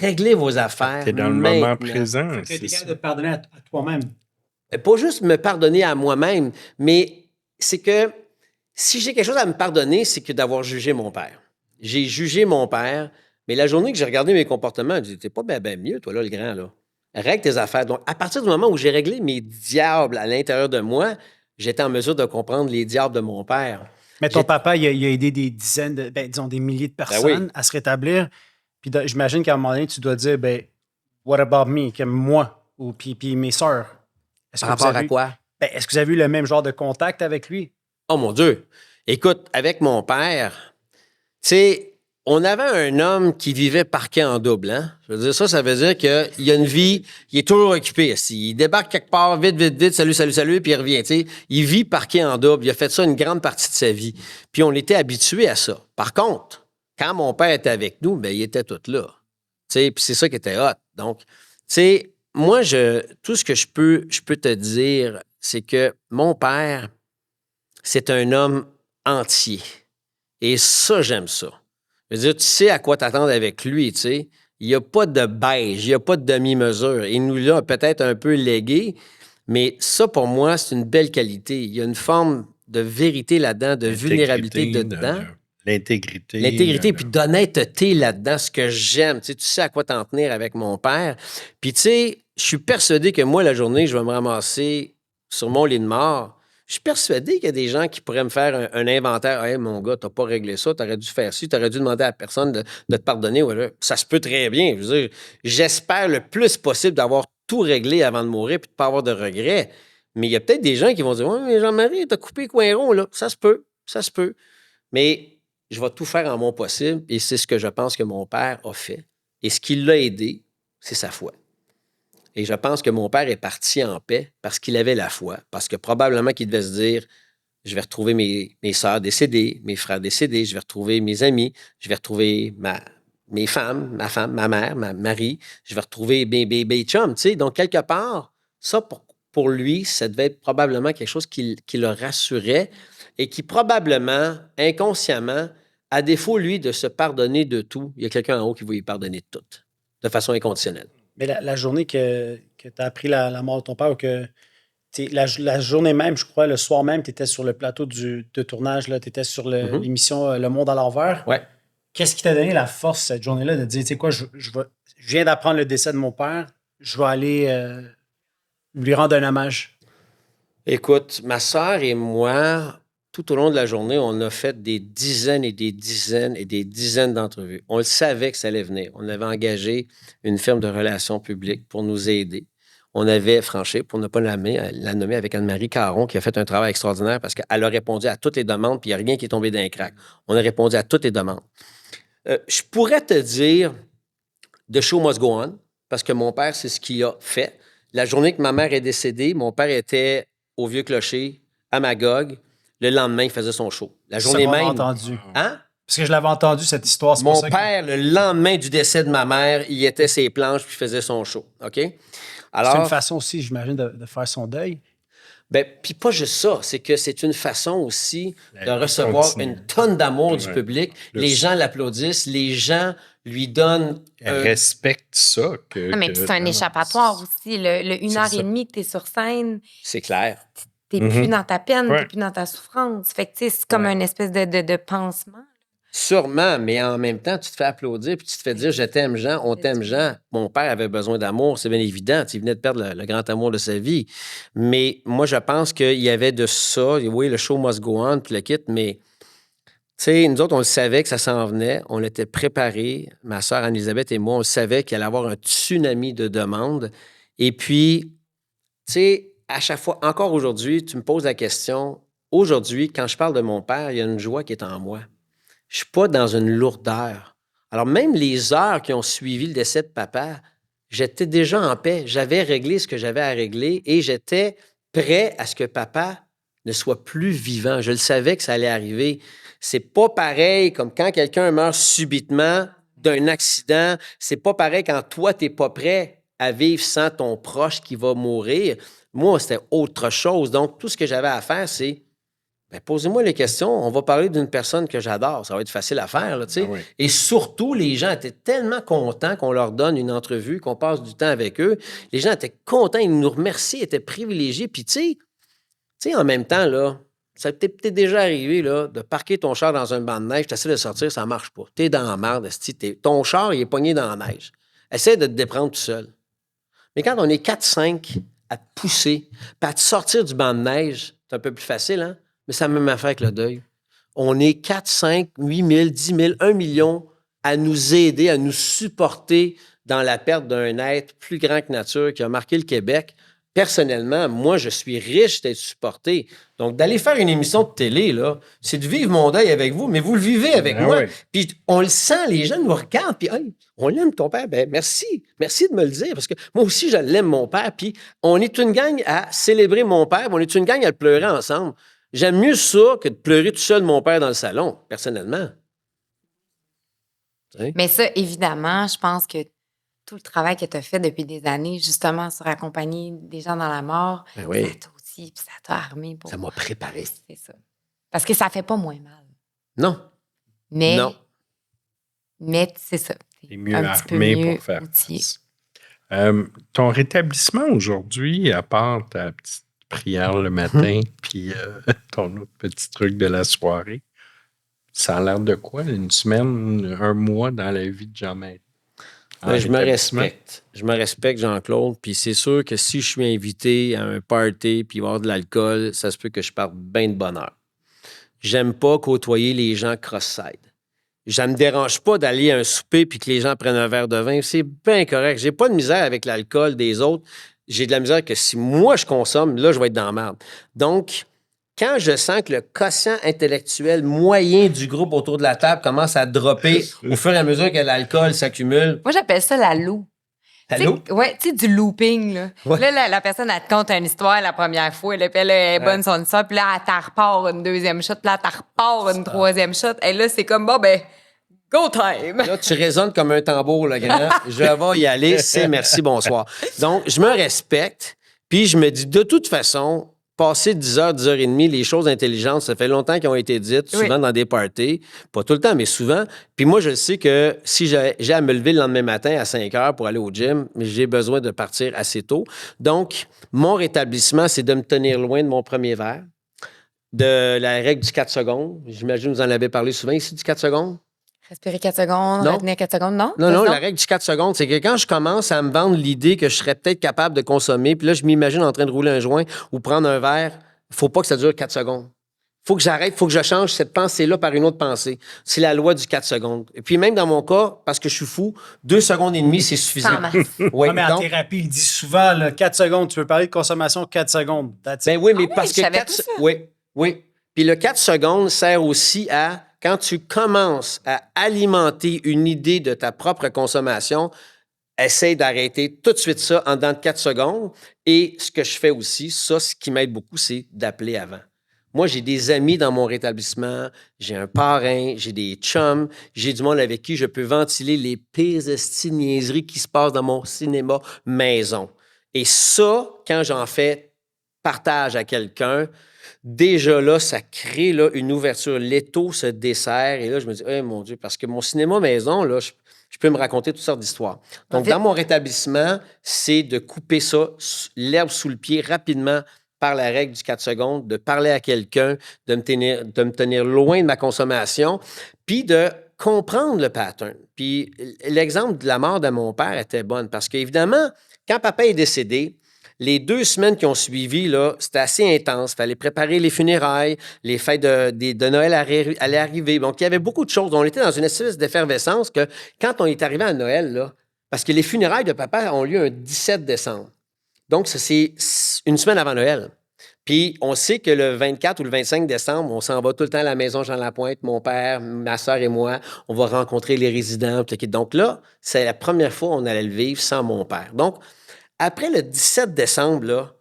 Réglez vos affaires. T'es dans le maintenant. moment présent. Tu es c'est capable ça. de pardonner à toi-même. Pas juste me pardonner à moi-même, mais c'est que si j'ai quelque chose à me pardonner, c'est que d'avoir jugé mon père. J'ai jugé mon père, mais la journée que j'ai regardé mes comportements, j'ai dit, t'es pas ben mieux, toi, là, le grand, là. Règle tes affaires. Donc, à partir du moment où j'ai réglé mes diables à l'intérieur de moi, j'étais en mesure de comprendre les diables de mon père. Mais ton papa, il a aidé des dizaines, disons des milliers de personnes à se rétablir. Puis j'imagine qu'à un moment donné, tu dois dire, what about me, comme moi, ou puis mes sœurs. Par rapport à quoi? Est-ce que vous avez eu le même genre de contact avec lui? Oh mon Dieu! Écoute, avec mon père, tu sais, on avait un homme qui vivait parquet en double, hein? Je veux dire, ça veut dire qu'il a une vie, il est toujours occupé. Il débarque quelque part, vite, salut, puis il revient, tu sais. Il vit parquet en double. Il a fait ça une grande partie de sa vie. Puis on était habitués à ça. Par contre, quand mon père était avec nous, il était tout là. Tu sais, puis c'est ça qui était hot. Donc, tu sais, moi, tout ce que je peux te dire, c'est que mon père, c'est un homme entier. Et ça, j'aime ça. Je veux dire, tu sais à quoi t'attendre avec lui, tu sais. Il n'y a pas de beige, il n'y a pas de demi-mesure. Il nous l'a peut-être un peu légué, mais ça, pour moi, c'est une belle qualité. Il y a une forme de vérité là-dedans, de vulnérabilité dedans. L'intégrité. L'intégrité, puis d'honnêteté là-dedans, ce que j'aime. Tu sais à quoi t'en tenir avec mon père. Puis, tu sais, je suis persuadé que moi, la journée, je vais me ramasser sur mon lit de mort. Je suis persuadé qu'il y a des gens qui pourraient me faire un inventaire. « Hey, mon gars, t'as pas réglé ça, t'aurais dû faire ci, t'aurais dû demander à la personne de te pardonner. » Ça se peut très bien. Je veux dire, j'espère le plus possible d'avoir tout réglé avant de mourir puis de pas avoir de regrets. Mais il y a peut-être des gens qui vont dire « Ouais, mais Jean-Marie, t'as coupé le coin rond, là. » Ça se peut. Mais je vais tout faire en mon possible et c'est ce que je pense que mon père a fait. Et ce qui l'a aidé, c'est sa foi. Et je pense que mon père est parti en paix parce qu'il avait la foi, parce que probablement qu'il devait se dire, je vais retrouver mes sœurs décédées, mes frères décédés, je vais retrouver mes amis, je vais retrouver mes femmes, ma femme, ma mère, ma Marie, je vais retrouver mes chums, tu sais. Donc, quelque part, ça, pour lui, ça devait être probablement quelque chose qui le rassurait et qui probablement, inconsciemment, à défaut, lui, de se pardonner de tout, il y a quelqu'un en haut qui va lui pardonner de tout, de façon inconditionnelle. Mais la journée que tu as appris la mort de ton père, ou que la journée même, je crois, le soir même, tu étais sur le plateau de tournage, tu étais sur l'émission Le Monde à l'envers. Ouais. Qu'est-ce qui t'a donné la force cette journée-là de dire, tu sais quoi, je viens d'apprendre le décès de mon père, je vais aller lui rendre un hommage? Écoute, ma sœur et moi, tout au long de la journée, on a fait des dizaines et des dizaines et des dizaines d'entrevues. On le savait que ça allait venir. On avait engagé une firme de relations publiques pour nous aider. On avait franchi, pour ne pas la nommer, avec Anne-Marie Caron, qui a fait un travail extraordinaire parce qu'elle a répondu à toutes les demandes, puis il n'y a rien qui est tombé d'un crack. On a répondu à toutes les demandes. Je pourrais te dire The show must go on, parce que mon père, c'est ce qu'il a fait. La journée que ma mère est décédée, mon père était au Vieux Clocher, à Magog. Le lendemain, il faisait son show. La journée ça, même. entendu. Hein? Parce que je l'avais entendu, cette histoire. Mon père, le lendemain du décès de ma mère, il était ses planches puis faisait son show. OK? Alors, c'est une façon aussi, j'imagine, de faire son deuil. Ben, puis pas juste ça, c'est que c'est une façon aussi de recevoir une tonne d'amour du public. Les gens l'applaudissent, les gens lui donnent... Elle respecte ça. Mais c'est un échappatoire aussi. Le 1h30 que tu es sur scène, c'est clair. Tu n'es plus dans ta peine, tu n'es plus dans ta souffrance. Fait que c'est comme une espèce de pansement. Sûrement, mais en même temps, tu te fais applaudir puis tu te fais dire « Je t'aime, Jean, on t'aime, Jean ». Mon père avait besoin d'amour, c'est bien évident. Il venait de perdre le grand amour de sa vie. Mais moi, je pense qu'il y avait de ça. Oui, le show must go on, puis le kit, mais nous autres, on le savait que ça s'en venait. On était préparés. Ma sœur Anne-Elisabeth et moi, on savait qu'il allait y avoir un tsunami de demandes. Et puis, tu sais, à chaque fois, encore aujourd'hui, tu me poses la question. Aujourd'hui, quand je parle de mon père, il y a une joie qui est en moi. Je ne suis pas dans une lourdeur. Alors, même les heures qui ont suivi le décès de papa, j'étais déjà en paix. J'avais réglé ce que j'avais à régler et j'étais prêt à ce que papa ne soit plus vivant. Je le savais que ça allait arriver. C'est pas pareil comme quand quelqu'un meurt subitement d'un accident. C'est pas pareil quand toi, tu n'es pas prêt à vivre sans ton proche qui va mourir. Moi, c'était autre chose. Donc, tout ce que j'avais à faire, c'est posez-moi les questions. On va parler d'une personne que j'adore. Ça va être facile à faire, là, tu sais. oui. Et surtout, les gens étaient tellement contents qu'on leur donne une entrevue, qu'on passe du temps avec eux. Les gens étaient contents, ils nous remerciaient, ils étaient privilégiés. Puis, tu sais, en même temps, là, Ça t'est peut-être déjà arrivé là, de parquer ton char dans un banc de neige, tu essaies de sortir, ça ne marche pas. Tu es dans la merde, ton char il est pogné dans la neige. Essaie de te déprendre tout seul. Mais quand on est 4-5 à te pousser, puis à te sortir du banc de neige, c'est un peu plus facile, hein? Mais c'est la même affaire avec le deuil. On est 4, 5, 8 000, 10 000, 1 million à nous aider, à nous supporter dans la perte d'un être plus grand que nature qui a marqué le Québec. Personnellement, moi, je suis riche d'être supporté. Donc, d'aller faire une émission de télé, là, c'est de vivre mon deuil avec vous, mais vous le vivez avec moi. Oui. Puis on le sent, les gens nous regardent, puis hey, on l'aime ton père. Ben merci. Merci de me le dire, parce que moi aussi, je l'aime, mon père. Puis on est une gang à célébrer mon père, on est une gang à le pleurer ensemble. J'aime mieux ça que de pleurer tout seul mon père dans le salon, personnellement. Hein? Mais ça, évidemment, je pense que tout le travail que tu as fait depuis des années, justement, sur accompagner des gens dans la mort, Ben oui. ça t'a aussi, puis ça t'a armé pour... Ça m'a préparé. C'est ça. Parce que ça fait pas moins mal. Non. Mais, Non. mais c'est ça. Et mieux un petit peu armé mieux pour faire outillé. face. Ton rétablissement aujourd'hui, à part ta petite prière le matin, puis ton autre petit truc de la soirée, ça a l'air de quoi? Une semaine, un mois dans la vie de Jean-Marie? Ben, je me respecte. Je me respecte, Jean-Claude. Puis c'est sûr que si je suis invité à un party puis il va y avoir de l'alcool, ça se peut que je parte bien de bonne heure. J'aime pas côtoyer les gens cross-side. Ça me dérange pas d'aller à un souper puis que les gens prennent un verre de vin. C'est bien correct. J'ai pas de misère avec l'alcool des autres. J'ai de la misère que si moi je consomme, là, je vais être dans la merde. Donc, quand je sens que le quotient intellectuel moyen du groupe autour de la table commence à dropper au fur et à mesure que l'alcool s'accumule. Moi, j'appelle ça la loupe. Allô? Oui, tu sais, du looping. Là, Ouais. là la personne, elle te conte une histoire la première fois, là, puis elle est bonne son histoire, puis là, elle t'en repart une deuxième shot, puis là, elle t'en repart une troisième shot. Et là, c'est comme, bon, ben, go time! Là, tu résonnes comme un tambour, le grand. Je vais y aller, c'est merci, bonsoir. Donc, je me respecte, puis je me dis, de toute façon, passer 10 heures, 10 heures et demie, les choses intelligentes, ça fait longtemps qu'elles ont été dites, souvent Oui. dans des parties. Pas tout le temps, mais souvent. Puis moi, je sais que si j'ai à me lever le lendemain matin à 5 heures pour aller au gym, j'ai besoin de partir assez tôt. Donc, mon rétablissement, c'est de me tenir loin de mon premier verre, de la règle du 4 secondes. J'imagine que vous en avez parlé souvent ici, du 4 secondes. Respirer 4 secondes, Non. retenir 4 secondes, non? Non, Vas-y la règle du 4 secondes, c'est que quand je commence à me vendre l'idée que je serais peut-être capable de consommer, puis là, je m'imagine en train de rouler un joint ou prendre un verre, il faut pas que ça dure 4 secondes. Faut que j'arrête, faut que je change cette pensée-là par une autre pensée. C'est la loi du 4 secondes. Et puis même dans mon cas, parce que je suis fou, 2 secondes et demie, c'est suffisant. Sans masse. Oui, Ouais, mais en donc, thérapie, il dit souvent là, 4 secondes. Tu veux parler de consommation 4 secondes. That's it. ben oui, mais Ah oui, parce je que savais 4 pas ça. Oui. Puis le 4 secondes sert aussi à, quand tu commences à alimenter une idée de ta propre consommation, essaye d'arrêter tout de suite ça en dedans de 4 secondes. Et ce que je fais aussi, ça, ce qui m'aide beaucoup, c'est d'appeler avant. Moi, j'ai des amis dans mon rétablissement, j'ai un parrain, j'ai des chums, j'ai du monde avec qui je peux ventiler les pires esti niaiseries qui se passent dans mon cinéma maison. Et ça, quand j'en fais partage à quelqu'un, déjà là, ça crée là, une ouverture. L'étau se dessert. Et là, je me dis, eh mon Dieu, parce que mon cinéma maison, là, je peux me raconter toutes sortes d'histoires. Donc, dans mon rétablissement, c'est de couper ça, l'herbe sous le pied, rapidement, par la règle du 4 secondes, de parler à quelqu'un, de me tenir loin de ma consommation, puis de comprendre le pattern. Puis l'exemple de la mort de mon père était bonne parce qu'évidemment, quand papa est décédé, les 2 semaines qui ont suivi, là, c'était assez intense. Il fallait préparer les funérailles, les fêtes de Noël allaient arriver. Donc, il y avait beaucoup de choses. On était dans une espèce d'effervescence que quand on est arrivé à Noël, là, parce que les funérailles de papa ont lieu un 17 décembre. Donc, ça, c'est une semaine avant Noël. Puis, on sait que le 24 ou le 25 décembre, on s'en va tout le temps à la maison Jean-Lapointe, mon père, ma soeur et moi. On va rencontrer les résidents. Donc là, c'est la première fois qu'on allait le vivre sans mon père. Donc, après le 17 décembre, là,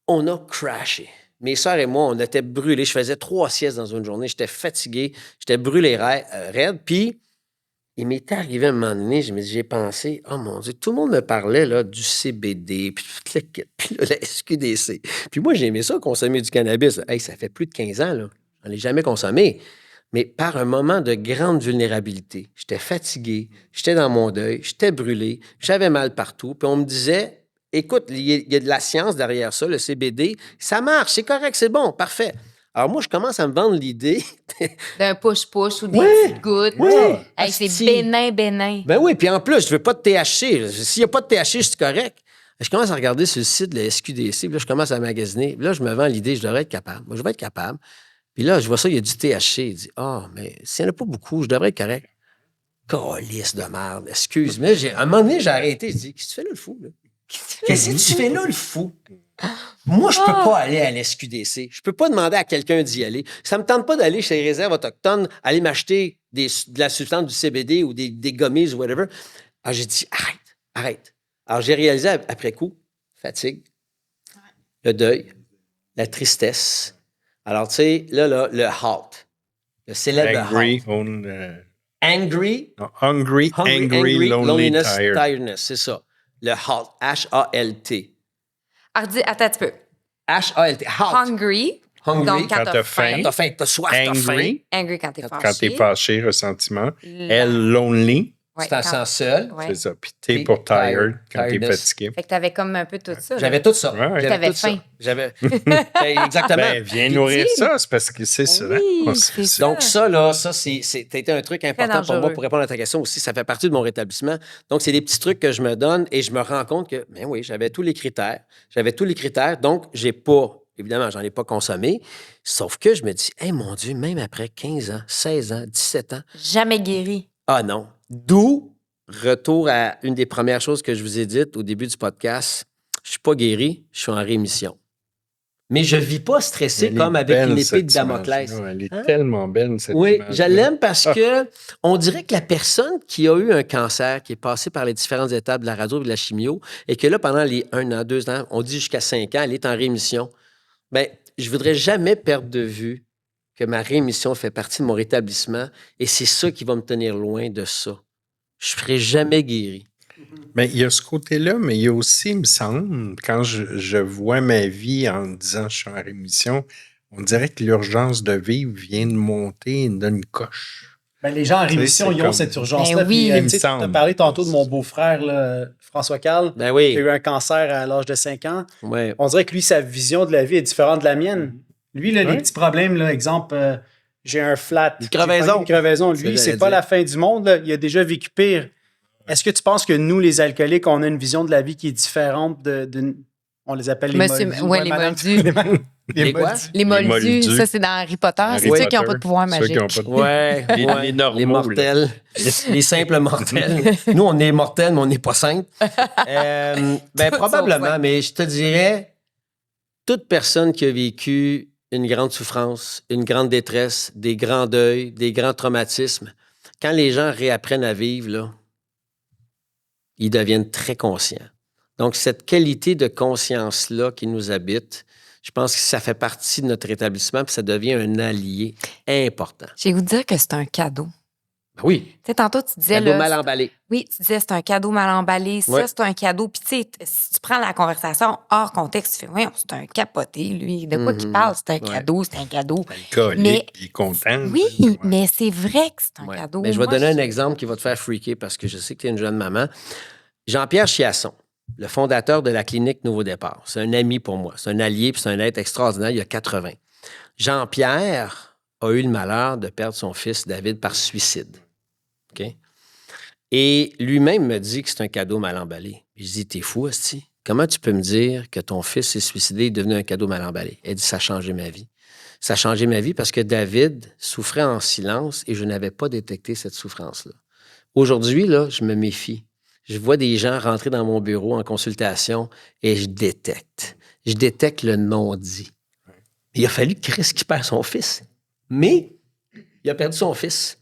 on a crashé. Mes soeurs et moi, on était brûlés. Je faisais 3 siestes dans une journée. J'étais fatigué. J'étais brûlé raide. Puis, il m'est arrivé à un moment donné, j'ai pensé, oh mon Dieu, tout le monde me parlait là, du CBD, puis là, la SQDC. Puis moi, j'aimais ça, consommer du cannabis. Hey, ça fait plus de 15 ans, là. J'en ai jamais consommé. Mais par un moment de grande vulnérabilité, j'étais fatigué, j'étais dans mon deuil, j'étais brûlé, j'avais mal partout. Puis on me disait, écoute, il y a de la science derrière ça, le CBD, ça marche, c'est correct, c'est bon, parfait. Alors moi, je commence à me vendre l'idée. D'un push-push ou des Ouais. petites gouttes. Ouais. Hey, c'est Asti. bénin, bénin. Ben oui, puis en plus, je veux pas de THC. S'il n'y a pas de THC, c'est correct. Je commence à regarder sur le site de la SQDC, puis là, je commence à magasiner. Puis là, je me vends l'idée, je devrais être capable. Moi, je vais être capable. Puis là, je vois ça, il y a du THC. Il dit, mais s'il n'y en a pas beaucoup, je devrais être correct. Calisse de merde, excuse. Mais à un moment donné, j'ai arrêté. Je dis, qu'est-ce que tu fais là, le fou? Là? Qu'est-ce que tu fais là, le fou? Moi, je peux pas aller à l'SQDC. Je peux pas demander à quelqu'un d'y aller. Ça me tente pas d'aller chez les réserves autochtones, aller m'acheter de la substance du CBD ou des gummies ou whatever. Alors, j'ai dit, arrête. Alors, j'ai réalisé après coup, fatigue, le deuil, la tristesse. Alors, tu sais, là, le halt. Le célèbre Angry, halt. Angry, angry, lonely, tired. tiredness, c'est ça. Le halt, H-A-L-T. Alors, dis, attends un petit peu. H-A-L-T, halt. Hungry. Hungry. Donc, quand Quand t'as t'as faim. faim. T'as faim, t'as soif, t'as faim. Angry, Angry quand t'es fâché. quand t'es fâché, ressentiment. Elle, lonely, Ouais, Tu t'en quand- sens seul. Ouais. c'est ça. Puis T pour tired, quand t'es Tiredness. fatigué. Fait que t'avais comme un peu tout ça. là. J'avais tout ça. Ouais. J'avais T'avais tout ça. faim. J'avais. Ben, exactement. Ben, viens Puis, nourrir dis- ça, c'est parce que c'est ça. Oui, On c'est sait ça. Donc, ça, là, c'était un truc important pour moi dangereux. pour répondre à ta question aussi. Ça fait partie de mon rétablissement. Donc, c'est des petits trucs que je me donne et je me rends compte que, ben oui, j'avais tous les critères. Donc, j'ai pas, évidemment, j'en ai pas consommé. Sauf que je me dis, hey, mon Dieu, même après 15 ans, 16 ans, 17 ans, Jamais guéri. ah non. D'où, retour à une des premières choses que je vous ai dites au début du podcast, je suis pas guéri, je suis en rémission. Mais je vis pas stressé Elle est comme avec belle, une épée cette de Damoclès. image-là. Elle est Hein? tellement belle, cette Oui, image. je l'aime parce que on dirait que la personne qui a eu un cancer, qui est passée par les différentes étapes de la radio et de la chimio, et que là, pendant les 1 an, 2 ans, on dit jusqu'à 5 ans, elle est en rémission. Bien, je voudrais jamais perdre de vue que ma rémission fait partie de mon rétablissement et c'est ça qui va me tenir loin de ça. Je ne serai jamais guéri. Mais il y a ce côté-là, mais il y a aussi, il me semble, quand je vois ma vie en disant je suis en rémission, on dirait que l'urgence de vivre vient de monter d'une coche. Ben, les gens en Tu sais, rémission, c'est ils ont comme- cette urgence-là. Ben oui. Puis, Il me tu sais, tu as semble. parlé tantôt de mon beau-frère, là, François Carl, Ben qui oui. a eu un cancer à l'âge de 5 ans. Ouais. On dirait que lui, sa vision de la vie est différente de la mienne. Lui, là, les Ouais. petits problèmes, là, exemple, j'ai un flat. Une crevaison. Une crevaison. C'est Lui, ce que c'est j'allais pas dire. la fin du monde. Là. Il a déjà vécu pire. Est-ce que tu penses que nous, les alcooliques, on a une vision de la vie qui est différente on les appelle les Monsieur- moldus? ouais, les madame. moldus. Les quoi? moldus. Les moldus, moldus. ça, c'est dans Harry Potter. Harry C'est ceux qui Potter. n'ont pas de pouvoir Ceux magique. qui ont pas de- Ouais, Les- ouais. les normaux, Les mortels. Les simples mortels. Nous, on est mortels, mais on n'est pas simples. Ben, Tout probablement, sauf mais je te dirais, toute personne qui a vécu une grande souffrance, une grande détresse, des grands deuils, des grands traumatismes, quand les gens réapprennent à vivre, là, ils deviennent très conscients. Donc, cette qualité de conscience-là qui nous habite, je pense que ça fait partie de notre établissement, puis ça devient un allié important. J'ai vous dire que c'est un cadeau. Ben oui, Tu sais, tantôt, tu disais. cadeau là, mal emballé. Oui, tu disais c'est un cadeau mal emballé. Ça, Ouais. c'est un cadeau. Puis, tu sais, si tu prends la conversation hors contexte, tu fais, oui, c'est un capoté, lui. De quoi qu'il parle? C'est un cadeau, c'est un cadeau. Alcoolique, Mais- il est content. Oui, Ouais. mais c'est vrai que c'est un Ouais. cadeau. Mais je vais Moi, donner un exemple qui va te faire freaker parce que je sais que tu es une jeune maman. Jean-Pierre Chiasson, le fondateur de la clinique Nouveau Départ. C'est un ami pour moi. C'est un allié, puis c'est un être extraordinaire. Il a 80. Jean-Pierre a eu le malheur de perdre son fils David par suicide. OK? Et lui-même me dit que c'est un cadeau mal emballé. Je dis, t'es fou, asti. Comment tu peux me dire que ton fils s'est suicidé et est devenu un cadeau mal emballé? Elle dit, ça a changé ma vie. Ça a changé ma vie parce que David souffrait en silence et je n'avais pas détecté cette souffrance-là. Aujourd'hui, là, je me méfie. Je vois des gens rentrer dans mon bureau en consultation et je détecte. Je détecte le non-dit. Il a fallu que Chris qui perd son fils. Mais il a perdu son fils.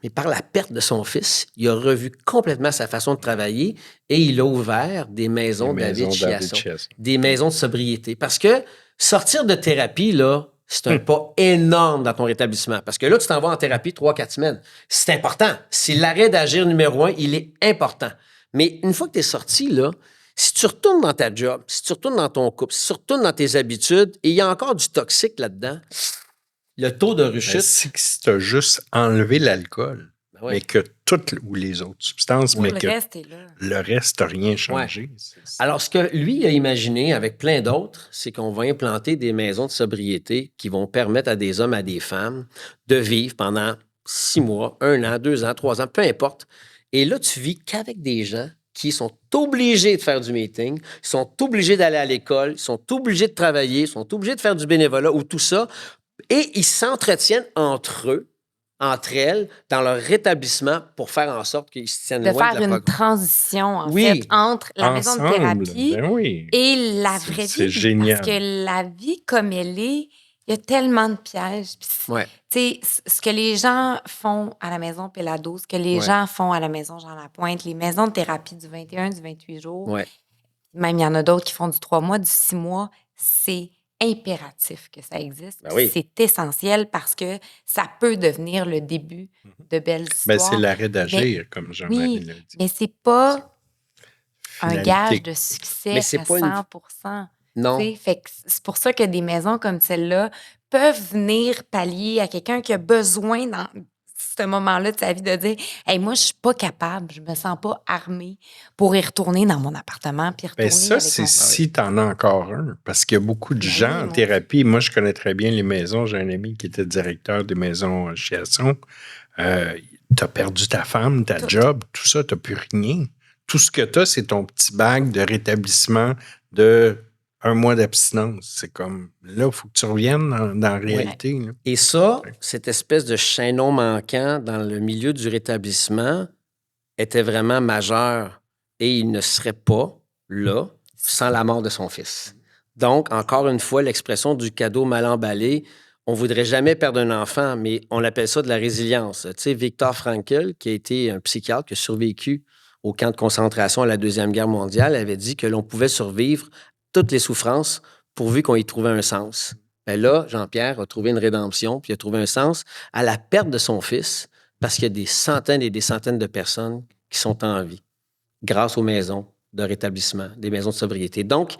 Mais par la perte de son fils, il a revu complètement sa façon de travailler et il a ouvert des maisons David Chiasson, des maisons de sobriété. Parce que sortir de thérapie, là, c'est un pas énorme dans ton rétablissement. Parce que là, tu t'en vas en thérapie 3-4 semaines. C'est important. C'est l'arrêt d'agir numéro 1, il est important. Mais une fois que tu es sorti, là, si tu retournes dans ta job, si tu retournes dans ton couple, si tu retournes dans tes habitudes, et il y a encore du toxique là-dedans, le taux de rechute... Si tu as juste enlevé l'alcool, Ben ouais. mais que ou les autres substances, Tout mais le que reste est là. le reste n'a rien changé. Alors, ce que lui a imaginé avec plein d'autres, c'est qu'on va implanter des maisons de sobriété qui vont permettre à des hommes, à des femmes de vivre pendant 6 mois, 1 an, 2 ans, 3 ans, peu importe. Et là, tu vis qu'avec des gens qui sont obligés de faire du meeting, sont obligés d'aller à l'école, sont obligés de travailler, sont obligés de faire du bénévolat ou tout ça, et ils s'entretiennent entre eux, entre elles, dans leur rétablissement pour faire en sorte qu'ils se tiennent De loin faire de la une transition, en Oui. fait, entre la maison de thérapie Ben oui. et la vraie vie. C'est génial. Parce que la vie comme elle est, il y a tellement de pièges. Puis, Ouais. tu sais, ce que les gens font à la maison Pelado, ce que les Ouais. gens font à la maison Jean Lapointe, les maisons de thérapie du 21, du 28 jours, Ouais. même il y en a d'autres qui font du 3 mois, du 6 mois, c'est impératif que ça existe. Ben oui. C'est essentiel parce que ça peut devenir le début de belles Ben, histoires. c'est l'arrêt d'agir, comme Jean-Marie l'a dit. Mais c'est pas un Finalité. gage de succès Mais c'est à pas 100%. Non. T'sais, fait que c'est pour ça que des maisons comme celle-là peuvent venir pallier à quelqu'un qui a besoin dans ce moment-là de sa vie de dire « Hey, moi, je suis pas capable, je me sens pas armée pour y retourner dans mon appartement puis retourner Ben ça, avec c'est mon... si tu en as encore un. Parce qu'il y a beaucoup de Ben gens oui, en moi thérapie. Moi, je connais très bien les maisons. J'ai un ami qui était directeur des maisons chez Asson. Tu as perdu ta femme, ta Tout. job, tout ça, tu n'as plus rien. Tout ce que tu as, c'est ton petit bague de rétablissement de 1 mois d'abstinence. C'est comme, là, il faut que tu reviennes dans la réalité. Là. Et ça, cette espèce de chaînon manquant dans le milieu du rétablissement était vraiment majeur et il ne serait pas là sans la mort de son fils. Donc, encore une fois, l'expression du cadeau mal emballé, on ne voudrait jamais perdre un enfant, mais on appelle ça de la résilience. Tu sais, Viktor Frankl, qui a été un psychiatre qui a survécu au camp de concentration à la Deuxième Guerre mondiale, avait dit que l'on pouvait survivre toutes les souffrances pourvu qu'on y trouvait un sens. Ben là, Jean-Pierre a trouvé une rédemption, puis il a trouvé un sens à la perte de son fils, parce qu'il y a des centaines et des centaines de personnes qui sont en vie grâce aux maisons de rétablissement, des maisons de sobriété. Donc,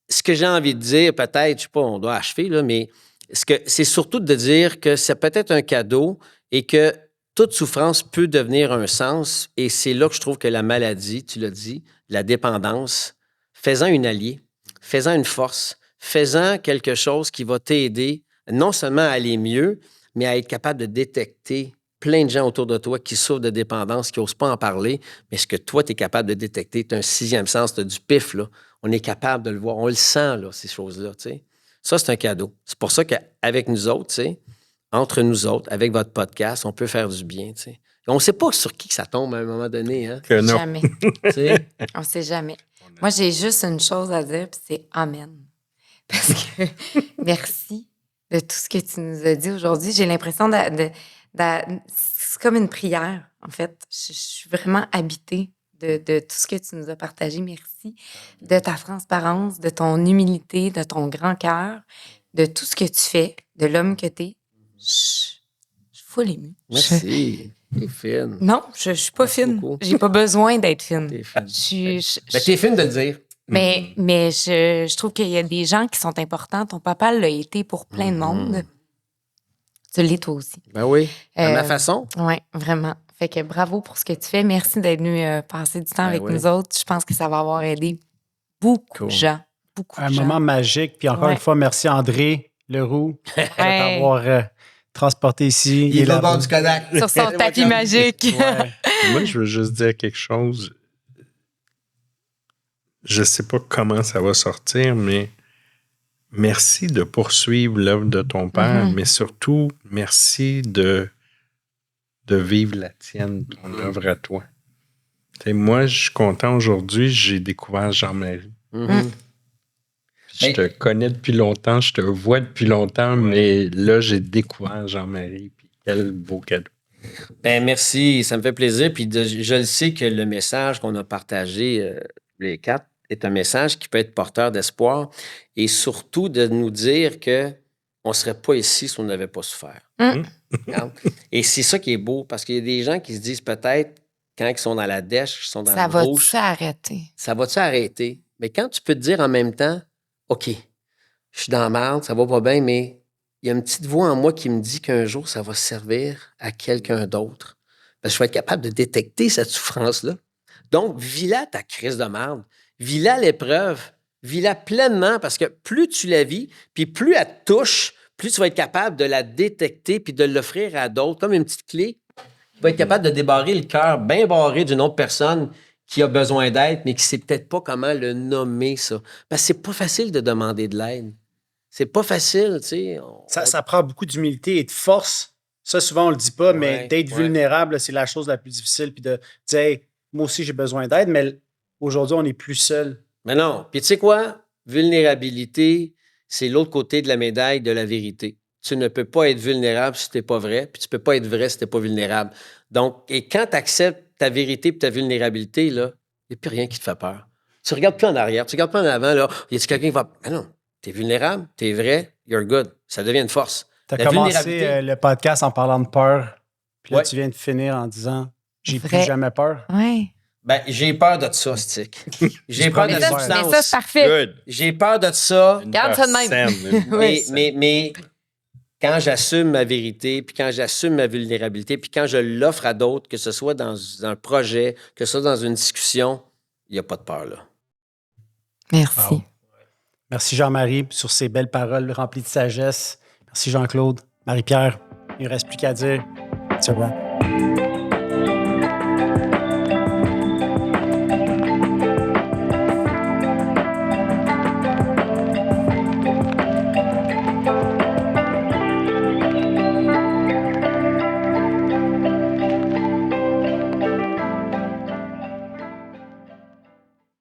ce que j'ai envie de dire, peut-être, je sais pas, on doit achever, là, mais c'est surtout de dire que c'est peut-être un cadeau et que toute souffrance peut devenir un sens. Et c'est là que je trouve que la maladie, tu l'as dit, la dépendance, fais-en une alliée, fais-en une force, fais-en quelque chose qui va t'aider non seulement à aller mieux, mais à être capable de détecter plein de gens autour de toi qui souffrent de dépendance, qui n'osent pas en parler, mais ce que toi, tu es capable de détecter, tu as un 6e sens, tu as du pif, là. On est capable de le voir, on le sent, là, ces choses-là, tu sais. Ça, c'est un cadeau. C'est pour ça qu'avec nous autres, tu sais, entre nous autres, avec votre podcast, on peut faire du bien, tu sais. Et on ne sait pas sur qui que ça tombe à un moment donné, hein? Que non. Jamais. Tu sais. On sait jamais. Moi, j'ai juste une chose à dire, puis c'est Amen. Parce que merci de tout ce que tu nous as dit aujourd'hui. J'ai l'impression c'est comme une prière, en fait. Je suis vraiment habitée de tout ce que tu nous as partagé. Merci de ta transparence, de ton humilité, de ton grand cœur, de tout ce que tu fais, de l'homme que tu es. Je suis full émue. Merci. T'es fine. Non, je suis pas Merci fine. beaucoup. J'ai pas besoin d'être fine. T'es fine. Je- T'es fine de le dire. Mais je trouve qu'il y a des gens qui sont importants. Ton papa l'a été pour plein de monde. Tu l'es toi aussi. Ben oui, à ma façon. Oui, vraiment. Fait que bravo pour ce que tu fais. Merci d'être venu passer du temps avec oui. nous autres. Je pense que ça va avoir aidé beaucoup de gens. Beaucoup Un de gens. moment magique. Puis encore Ouais. une fois, merci André Leroux de Ouais. t'avoir transporté ici. Il est là au bord du Kodak. Sur son tapis magique. Ouais. Moi, je veux juste dire quelque chose. Je ne sais pas comment ça va sortir, mais merci de poursuivre l'œuvre de ton père, mais surtout, merci de vivre la tienne, ton œuvre à toi. T'sais, moi, je suis content aujourd'hui, j'ai découvert Jean-Marie. Je te connais depuis longtemps, je te vois depuis longtemps, mais là, j'ai découvert Jean-Marie. Puis quel beau cadeau. Ben merci, ça me fait plaisir. Puis je le sais que le message qu'on a partagé, les 4, est un message qui peut être porteur d'espoir et surtout de nous dire que on ne serait pas ici si on n'avait pas souffert. Regarde. Et c'est ça qui est beau, parce qu'il y a des gens qui se disent peut-être, quand ils sont dans la dèche, ils sont dans Ça le va rouge, s'arrêter. ça va-tu arrêter? Mais quand tu peux te dire en même temps, OK, je suis dans la merde, ça va pas bien, mais il y a une petite voix en moi qui me dit qu'un jour, ça va servir à quelqu'un d'autre. Parce que je vais être capable de détecter cette souffrance-là. Donc, vis-la ta crise de merde. Vis-la l'épreuve. Vis-la pleinement parce que plus tu la vis, puis plus elle te touche, plus tu vas être capable de la détecter puis de l'offrir à d'autres, comme une petite clé. Tu vas être capable de débarrer le cœur bien barré d'une autre personne qui a besoin d'aide, mais qui ne sait peut-être pas comment le nommer, ça. Parce que c'est pas facile de demander de l'aide. C'est pas facile, tu sais. Ça prend beaucoup d'humilité et de force. Ça, souvent, on le dit pas, mais d'être vulnérable, c'est la chose la plus difficile. Puis de dire, hey, moi aussi, j'ai besoin d'aide, mais aujourd'hui, on n'est plus seul. Mais non. Puis tu sais quoi? Vulnérabilité, c'est l'autre côté de la médaille de la vérité. Tu ne peux pas être vulnérable si tu n'es pas vrai, puis tu ne peux pas être vrai si tu n'es pas vulnérable. Donc, et quand tu acceptes ta vérité et ta vulnérabilité, là, il n'y a plus rien qui te fait peur. Tu ne regardes plus en arrière, tu ne regardes plus en avant, là. Y a-t-il quelqu'un qui va. Mais non, tu es vulnérable, tu es vrai, you're good. Ça devient une force. Tu as commencé le podcast en parlant de peur, puis là, tu viens de finir en disant j'ai plus jamais peur. Oui. Ben, j'ai peur de ça, Stick. J'ai peur de Mais ça. ça, c'est parfait. Good. J'ai peur de ça. Garde ça de même. Mais quand j'assume ma vérité, puis quand j'assume ma vulnérabilité, puis quand je l'offre à d'autres, que ce soit dans un projet, que ce soit dans une discussion, il n'y a pas de peur là. Merci. Wow. Merci Jean-Marie sur ces belles paroles remplies de sagesse. Merci Jean-Claude. Marie-Pierre, il ne reste plus qu'à dire. C'est bon.